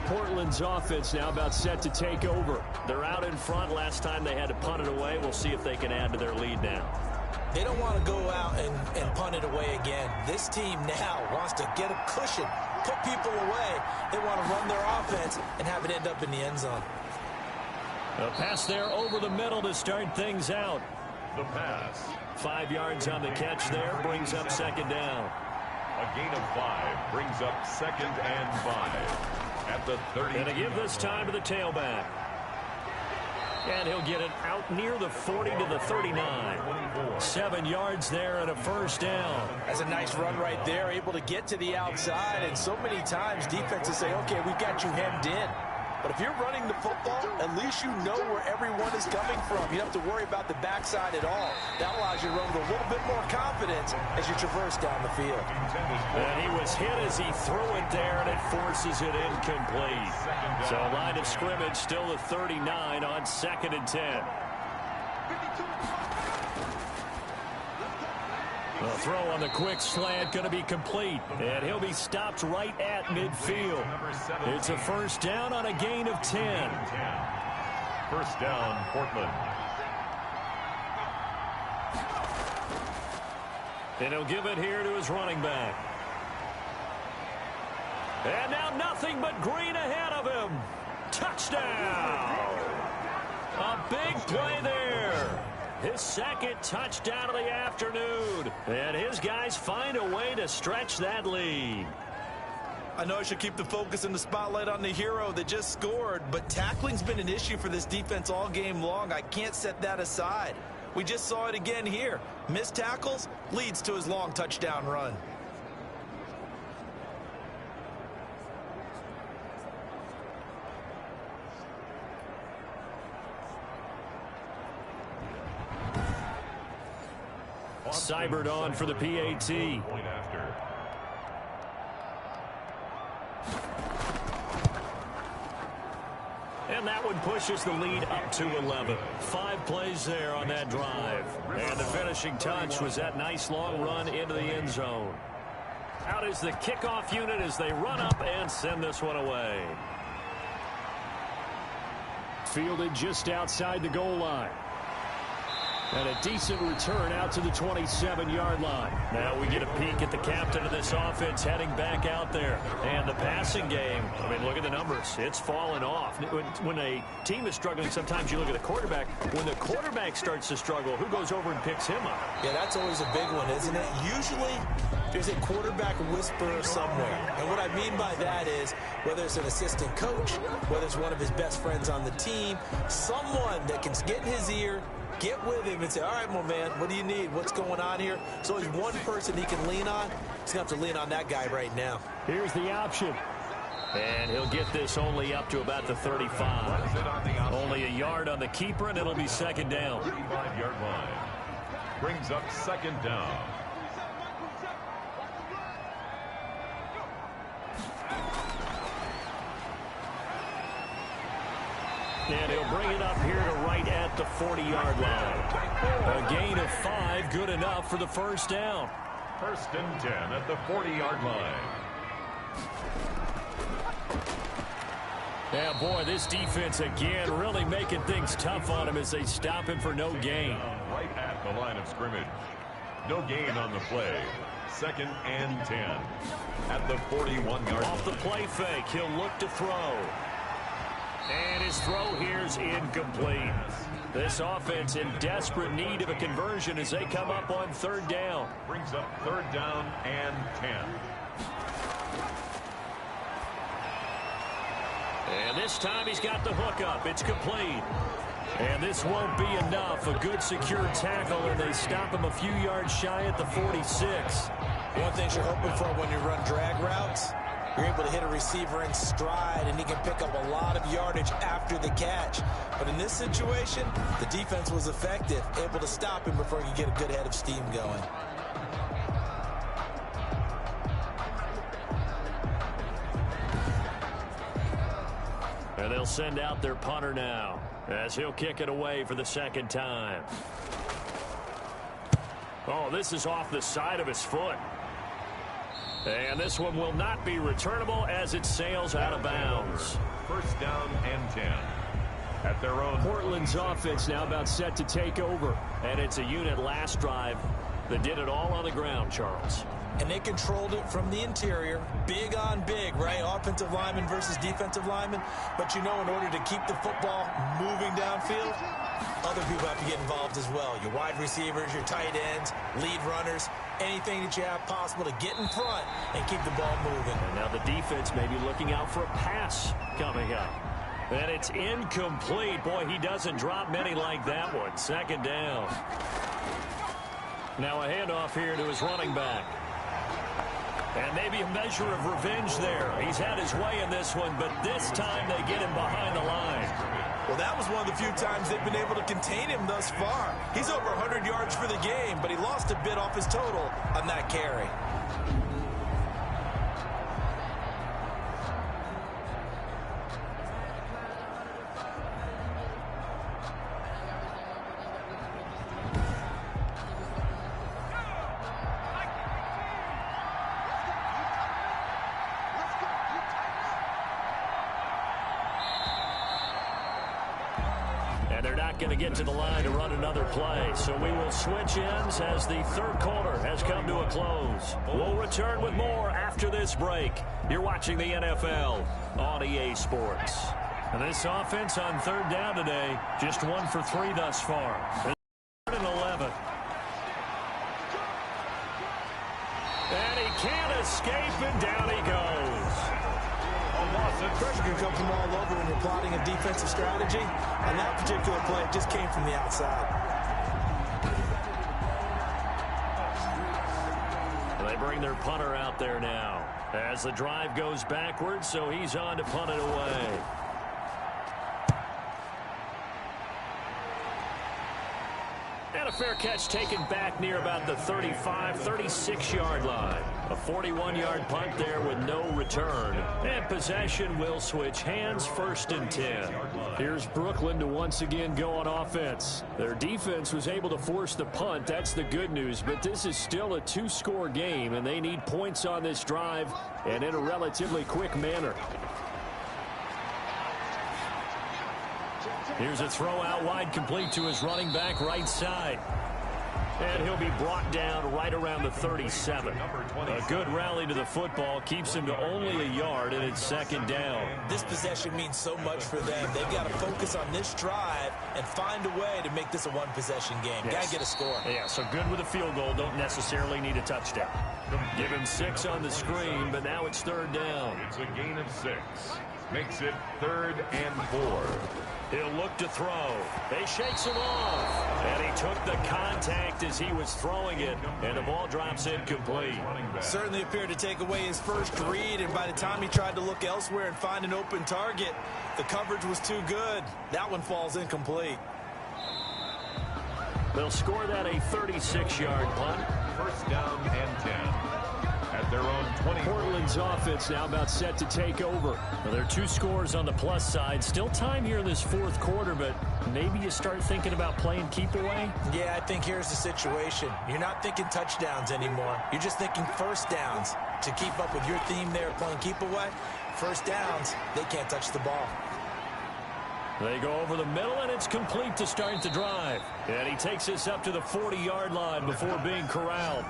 Portland's offense now about set to take over. They're out in front. Last time they had to punt it away. We'll see if they can add to their lead now. They don't want to go out and punt it away again. This team now wants to get a cushion, put people away. They want to run their offense and have it end up in the end zone. A pass there over the middle to start things out. The pass. 5 yards on the catch there, brings up 2nd down. A gain of 5 brings up 2nd and 5 at the 30. And to give this time to the tailback. And he'll get it out near the 40 to the 39. 7 yards there and a 1st down. That's a nice run right there, able to get to the outside. And so many times defenses say, okay, we've got you hemmed in. But if you're running the football, at least you know where everyone is coming from. You don't have to worry about the backside at all. That allows you to run with a little bit more confidence as you traverse down the field. And he was hit as he threw it there, and it forces it incomplete. So line of scrimmage still the 39 on 2nd and 10. The throw on the quick slant going to be complete, and he'll be stopped right at midfield. It's a 1st down on a gain of 10. 1st down, Portland. And he'll give it here to his running back. And now nothing but green ahead of him. Touchdown! A big play there. His 2nd touchdown of the afternoon. And his guys find a way to stretch that lead. I know I should keep the focus and the spotlight on the hero that just scored, but tackling's been an issue for this defense all game long. I can't set that aside. We just saw it again here. Missed tackles leads to his long touchdown run. Seibert on for the PAT. Point after. And that one pushes the lead up to 11. 5 plays there on that drive. And the finishing touch was that nice long run into the end zone. Out is the kickoff unit as they run up and send this one away. Fielded just outside the goal line. And a decent return out to the 27-yard line. Now we get a peek at the captain of this offense heading back out there. And the passing game, I mean, look at the numbers. It's fallen off. When a team is struggling, sometimes you look at the quarterback. When the quarterback starts to struggle, who goes over and picks him up? Yeah, that's always a big one, isn't it? Usually, there's a quarterback whisperer somewhere. And what I mean by that is, whether it's an assistant coach, whether it's one of his best friends on the team, someone that can get in his ear, get with him and say, all right, my man, what do you need? What's going on here? So there's one person he can lean on. He's going to have to lean on that guy right now. Here's the option. And he'll get this only up to about the 35. Only a yard on the keeper, and it'll be second down. 35-yard line. Brings up second down. And he'll bring it up here to right at the 40-yard line. A gain of 5, good enough for the first down. First and 10 at the 40-yard line. Yeah, boy, this defense again really making things tough on him as they stop him for no gain. Right at the line of scrimmage. No gain on the play. Second and 10 at the 41-yard line. Off the play fake, he'll look to throw. And his throw here's incomplete. This offense in desperate need of a conversion as they come up on third down. Brings up third down and 10. And this time he's got the hook up. It's complete. And this won't be enough. A good secure tackle, and they stop him a few yards shy at the 46. One thing you're hoping for when you run drag routes, you're able to hit a receiver in stride, and he can pick up a lot of yardage after the catch. But in this situation, the defense was effective, able to stop him before he could get a good head of steam going. And they'll send out their punter now as he'll kick it away for the second time. Oh, this is off the side of his foot. And this one will not be returnable as it sails out of bounds. First down and 10 at their own. Portland's offense now about set to take over. And it's a unit last drive that did it all on the ground, Charles. And they controlled it from the interior, big on big, right? Offensive lineman versus defensive lineman. But you know, in order to keep the football moving downfield, other people have to get involved as well. Your wide receivers, your tight ends, lead runners, anything that you have possible to get in front and keep the ball moving. And now the defense may be looking out for a pass coming up. And it's incomplete. Boy, he doesn't drop many like that one. Second down. Now a handoff here to his running back. And maybe a measure of revenge there. He's had his way in this one, but this time they get him behind the line. Well, that was one of the few times they've been able to contain him thus far. He's over 100 yards for the game, but he lost a bit off his total on that carry. Going to get to the line to run another play. So we will switch ends as the third quarter has come to a close. We'll return with more after this break. You're watching the NFL on EA Sports. And this offense on third down today, just 1 for 3 thus far. Third and 11. And he can't escape, and down he goes. Pressure can come from all over when you're plotting a defensive strategy. And that particular play just came from the outside. They bring their punter out there now as the drive goes backwards, so he's on to punt it away. And a fair catch taken back near about the 35, 36-yard line. A 41-yard punt there with no return. And possession will switch hands, 1st and 10. Here's Brooklyn to once again go on offense. Their defense was able to force the punt. That's the good news. But this is still a 2-score game, and they need points on this drive and in a relatively quick manner. Here's a throw out wide, complete to his running back right side. And he'll be brought down right around the 37. A good rally to the football keeps him to only a yard, and it's 2nd down. This possession means so much for them. They've got to focus on this drive and find a way to make this a one-possession game. Yes. Got to get a score. Yeah, so good with a field goal. Don't necessarily need a touchdown. Give him 6 on the screen, but now it's 3rd down. It's a gain of 6. Makes it 3rd and 4. He'll look to throw. He shakes him off. And he took the contact as he was throwing it. And the ball drops incomplete. Certainly appeared to take away his first read, and by the time he tried to look elsewhere and find an open target, the coverage was too good. That one falls incomplete. They'll score that a 36-yard punt. 1st down and 10. At their own 20. Portland's offense now about set to take over. Well, there are 2 scores on the plus side. Still time here in this 4th quarter, but maybe you start thinking about playing keep away? Yeah, I think here's the situation. You're not thinking touchdowns anymore. You're just thinking 1st downs. To keep up with your theme there playing keep away, 1st downs, they can't touch the ball. They go over the middle, and it's complete to start the drive. And he takes this up to the 40-yard line before being corralled.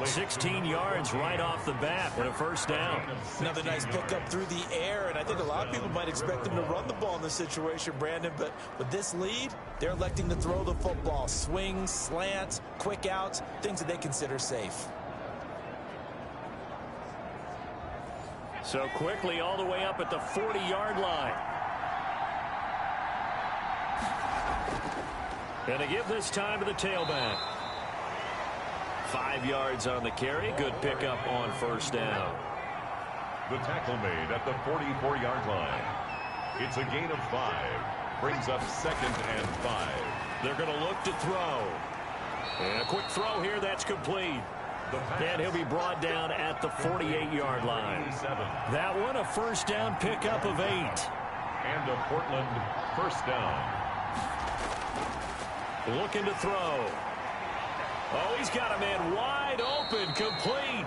16 yards right off the bat and a 1st down. Another nice pickup through the air, and I think a lot of people might expect them to run the ball in this situation, Brandon, but with this lead, they're electing to throw the football. Swings, slants, quick outs, things that they consider safe. So quickly all the way up at the 40-yard line. And to give this time to the tailback. 5 yards on the carry. Good pickup on 1st down. The tackle made at the 44-yard line. It's a gain of 5. Brings up 2nd and 5. They're going to look to throw. And a quick throw here. That's complete. And he'll be brought down at the 48-yard line. That one, a 1st down pickup of 8. And a Portland 1st down. Looking to throw. Oh, he's got a man wide open, complete.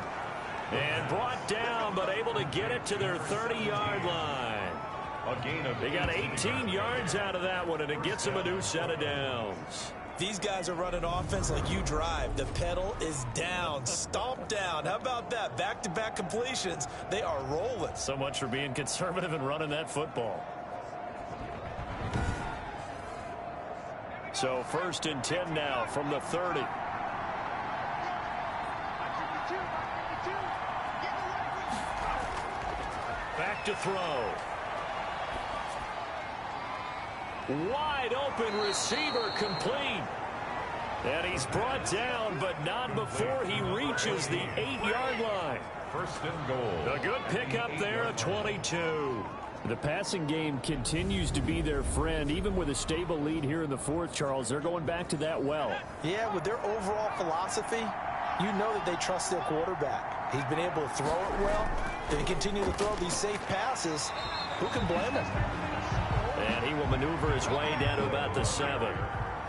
And brought down, but able to get it to their 30-yard line. A gain of they got 18 yards out of that one, and it gets them a new set of downs. These guys are running offense like you drive. The pedal is down, stomp down. How about that? Back-to-back completions. They are rolling. So much for being conservative and running that football. So 1st and 10 now from the 30. Back to throw. Wide open receiver, complete. And he's brought down, but not before he reaches the 8-yard line. 1st and goal. A good pickup there, a 22. The passing game continues to be their friend, even with a stable lead here in the 4th, Charles. They're going back to that well. Yeah, with their overall philosophy, you know that they trust their quarterback. He's been able to throw it well. They continue to throw these safe passes. Who can blame him? And he will maneuver his way down to about the 7.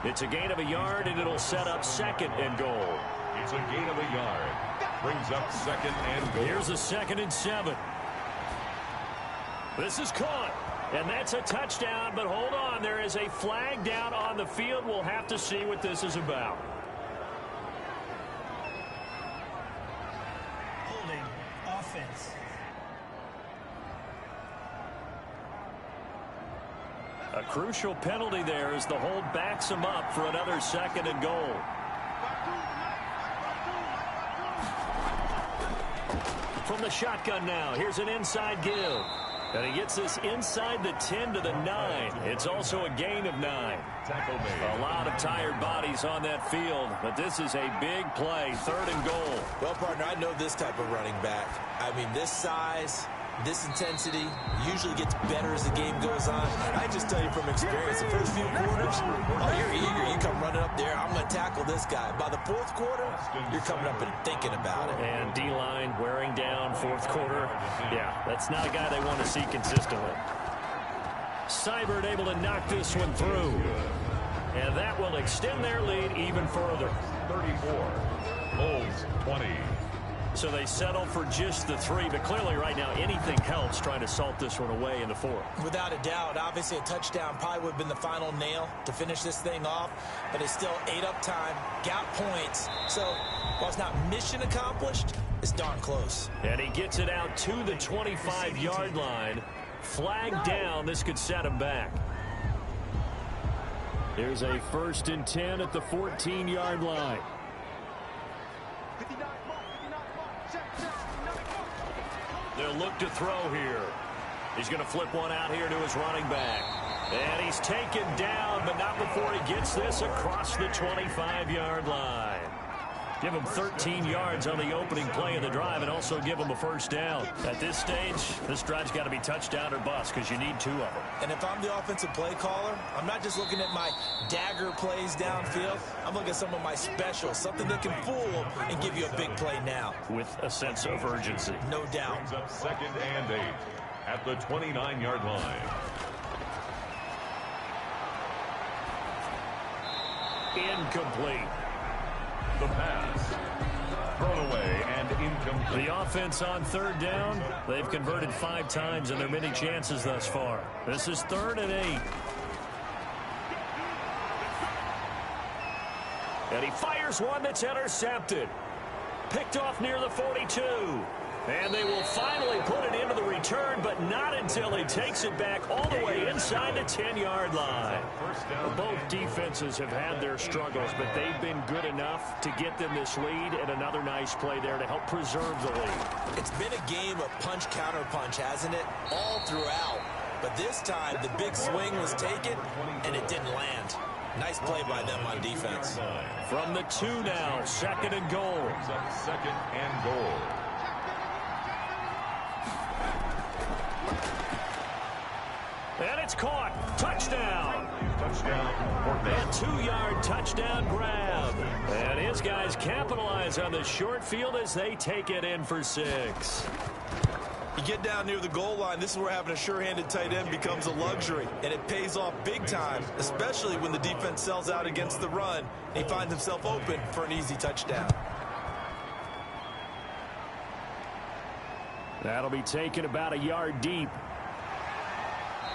It's a gain of a yard, and it'll set up 2nd and goal. It's a gain of a yard. Brings up 2nd and goal. Here's a 2nd and 7. This is caught, and that's a touchdown, but hold on. There is a flag down on the field. We'll have to see what this is about. Holding offense. A crucial penalty there as the hold backs him up for another 2nd and goal. From the shotgun now, here's an inside give. And he gets this inside the 10 to the 9. It's also a gain of 9. A lot of tired bodies on that field, but this is a big play, 3rd and goal. Well, partner, I know this type of running back. I mean, this size, This intensity usually gets better as the game goes on. And I just tell you from experience, the first few quarters, oh, you're eager. You come running up there, I'm going to tackle this guy. By the fourth quarter, you're coming up and thinking about it. And D-line wearing down fourth quarter. Yeah, that's not a guy they want to see consistently. Seibert able to knock this one through. And that will extend their lead even further. 34. Hogs 20. So they settle for just the 3, but clearly right now anything helps trying to salt this one away in the 4th. Without a doubt, obviously a touchdown probably would have been the final nail to finish this thing off, but it's still ate up time, got points. So while it's not mission accomplished, it's darn close. And he gets it out to the 25-yard line. Flag down. This could set him back. There's a 1st and 10 at the 14-yard line. They'll look to throw here. He's going to flip one out here to his running back. And he's taken down, but not before he gets this across the 25-yard line. Give him 13 yards on the opening play of the drive and also give him a 1st down. At this stage, this drive's got to be touchdown or bust because you need 2 of them. And if I'm the offensive play caller, I'm not just looking at my dagger plays downfield. I'm looking at some of my specials, something that can fool and give you a big play now. With a sense of urgency. No doubt. Brings up 2nd and 8 at the 29-yard line. Incomplete. The pass. Thrown away and incomplete. The offense on 3rd down. They've converted 5 times in their many chances thus far. This is 3rd and 8. And he fires one that's intercepted. Picked off near the 42. And they will finally put it into the return, but not until he takes it back all the way inside the 10-yard line. Both defenses have had their struggles, but they've been good enough to get them this lead, and another nice play there to help preserve the lead. It's been a game of punch-counter-punch, hasn't it? All throughout. But this time, the big swing was taken, and it didn't land. Nice play by them on defense. From the 2 now, 2nd and goal. Brings up 2nd and goal. And it's caught. Touchdown. Touchdown. A 2-yard touchdown grab. And his guys capitalize on the short field as they take it in for 6. You get down near the goal line, this is where having a sure-handed tight end becomes a luxury. And it pays off big time, especially when the defense sells out against the run. And he finds himself open for an easy touchdown. That'll be taken about a yard deep.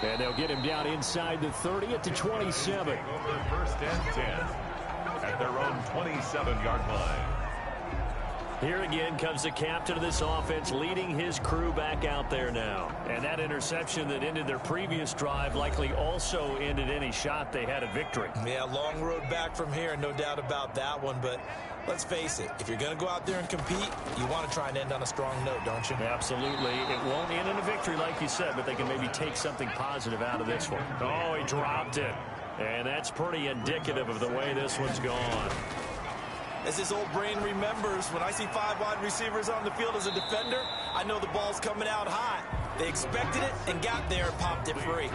And they'll get him down inside the 30 at the 27. Over 1st and 10 at their own 27-yard line. Here again comes the captain of this offense leading his crew back out there now. And that interception that ended their previous drive likely also ended any shot they had at victory. Yeah, long road back from here, no doubt about that one. But let's face it, if you're going to go out there and compete, you want to try and end on a strong note, don't you? Absolutely. It won't end in a victory like you said, but they can maybe take something positive out of this one. Oh, he dropped it. And that's pretty indicative of the way this one's gone. As his old brain remembers, when I see 5 wide receivers on the field as a defender, I know the ball's coming out hot. They expected it and got there and popped it free.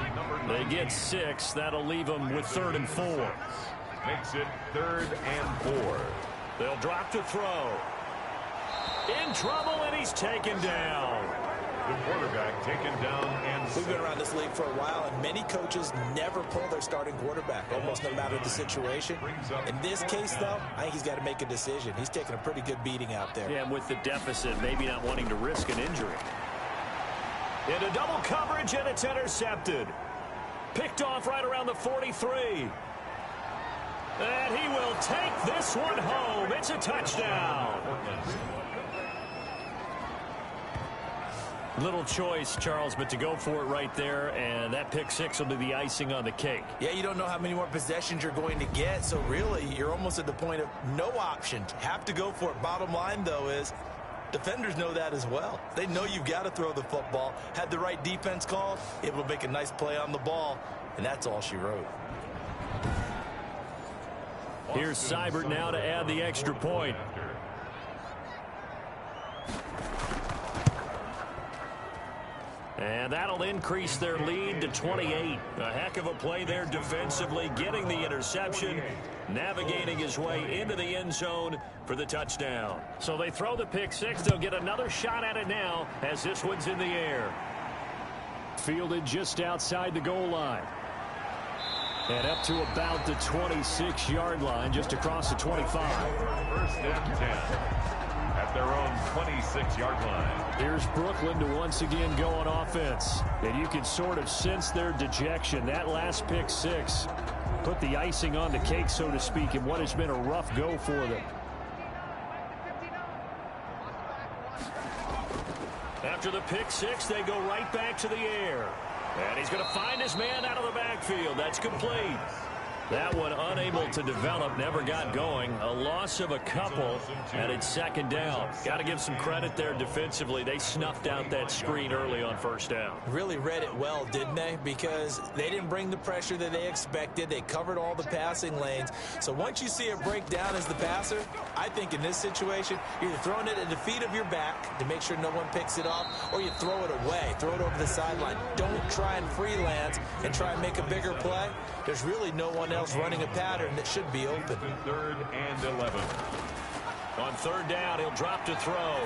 They get 6. That'll leave them with 3rd and 4. Makes it 3rd and 4. They'll drop to throw. In trouble, and he's taken down. The quarterback taken down and We've been around this league for a while, and many coaches never pull their starting quarterback, almost no matter the situation. In this case, though, I think he's got to make a decision. He's taking a pretty good beating out there. Yeah, and with the deficit, maybe not wanting to risk an injury. Into double coverage, and it's intercepted. Picked off right around the 43. And he will take this one home. It's a touchdown. Little choice, Charles, but to go for it right there, and that pick 6 will be the icing on the cake. Yeah, you don't know how many more possessions you're going to get, so really, you're almost at the point of no option. Have to go for it. Bottom line, though, is defenders know that as well. They know you've got to throw the football. Had the right defense called, able to make a nice play on the ball, and that's all she wrote. Here's Seibert now to add the extra point. And that'll increase their lead to 28. A heck of a play there defensively, getting the interception, navigating his way into the end zone for the touchdown. So they throw the pick six. They'll get another shot at it now as this one's in the air. Fielded just outside the goal line. And up to about the 26-yard line, just across the 25. First and 10 at their own 26-yard line. Here's Brooklyn to once again go on offense. And you can sort of sense their dejection. That last pick six put the icing on the cake, so to speak, in what has been a rough go for them. After the pick six, they go right back to the air. And he's going to find his man out of the backfield. That's complete. That one unable to develop, never got going. A loss of a couple, and it's second down. Got to give some credit there defensively. They snuffed out that screen early on first down. Really read it well, didn't they? Because they didn't bring the pressure that they expected. They covered all the passing lanes. So once you see it break down as the passer, I think in this situation, you're either throwing it at the feet of your back to make sure no one picks it off, or you throw it away. Throw it over the sideline. Don't try and freelance and try and make a bigger play. There's really no one else running a pattern that should be open. Third and 11. On third down, he'll drop to throw.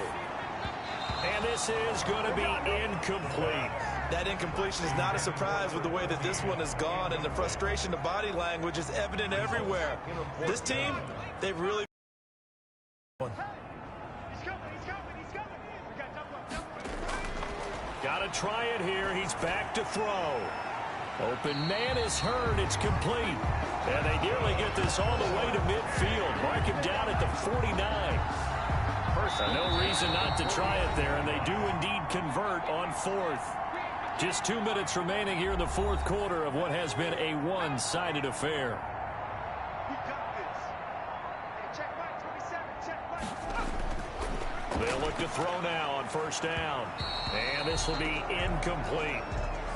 And this is going to be incomplete. That incompletion is not a surprise with the way that this one has gone, and the frustration, the body language is evident everywhere. This team, they've really... Got to try it here. He's back to throw. Open man is heard. It's complete. And they nearly get this all the way to midfield. Mark him down at the 49. No reason not to try it there, and they do indeed convert on fourth. Just 2 minutes remaining here in the fourth quarter of what has been a one-sided affair. They'll look to throw now on first down. And this will be incomplete.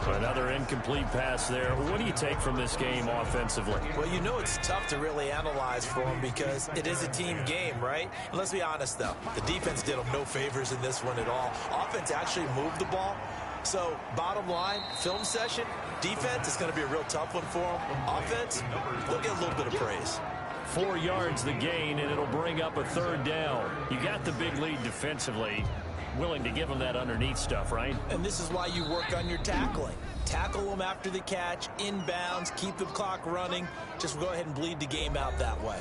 Another incomplete pass there. What do you take from this game offensively? Well, you know it's tough to really analyze for them because it is a team game, right? And let's be honest, though. The defense did them no favors in this one at all. Offense actually moved the ball. So, bottom line, film session, defense is going to be a real tough one for them. Offense, they'll get a little bit of praise. 4 yards the gain, and it'll bring up a third down. You got the big lead defensively. Willing to give them that underneath stuff, right? And this is why you work on your tackling. Tackle them after the catch, inbounds, keep the clock running. Just go ahead and bleed the game out that way.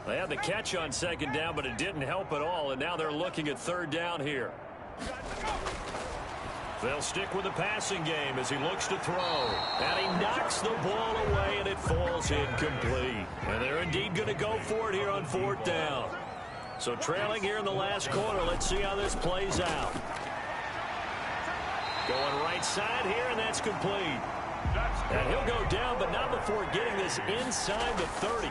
They had the catch on second down, but it didn't help at all, and now they're looking at third down here. They'll stick with the passing game as he looks to throw. And he knocks the ball away, and it falls incomplete. And they're indeed going to go for it here on fourth down. So trailing here in the last quarter. Let's see how this plays out. Going right side here, and that's complete. And he'll go down, but not before getting this inside the 30.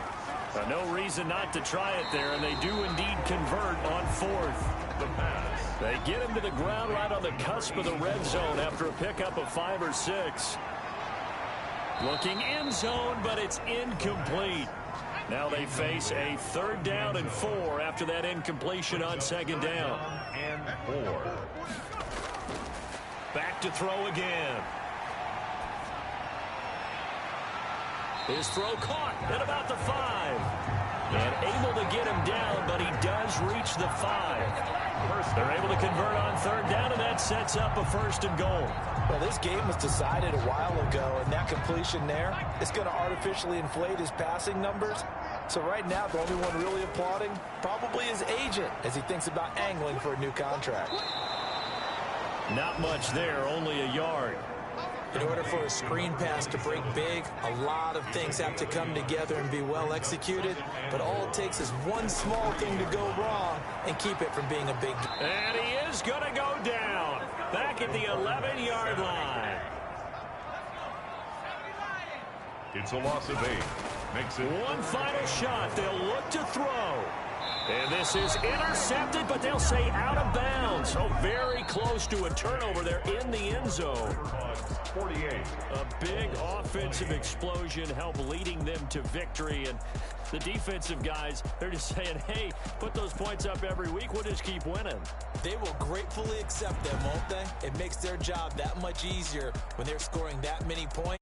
No reason not to try it there, and they do indeed convert on fourth. The pass. They get him to the ground right on the cusp of the red zone after a pickup of 5 or 6. Looking end zone, but it's incomplete. Now they face a third down and 4 after that incompletion on second down. And 4. Back to throw again. His throw caught at about the 5. And able to get him down, but he does reach the 5. They're able to convert on third down, and that sets up a first and goal. Well, this game was decided a while ago, and that completion there is going to artificially inflate his passing numbers. So right now, the only one really applauding probably his agent as he thinks about angling for a new contract. Not much there, only a yard. In order for a screen pass to break big, a lot of things have to come together and be well executed. But all it takes is one small thing to go wrong and keep it from being a big... And he is going to go down. Back at the 11-yard line. It's a loss of 8. Makes it one final shot. They'll look to throw. And this is intercepted, but they'll say out of bounds. So very close to a turnover there in the end zone. 48. A big offensive explosion helped leading them to victory. And the defensive guys, they're just saying, hey, put those points up every week. We'll just keep winning. They will gratefully accept them, won't they? It makes their job that much easier when they're scoring that many points.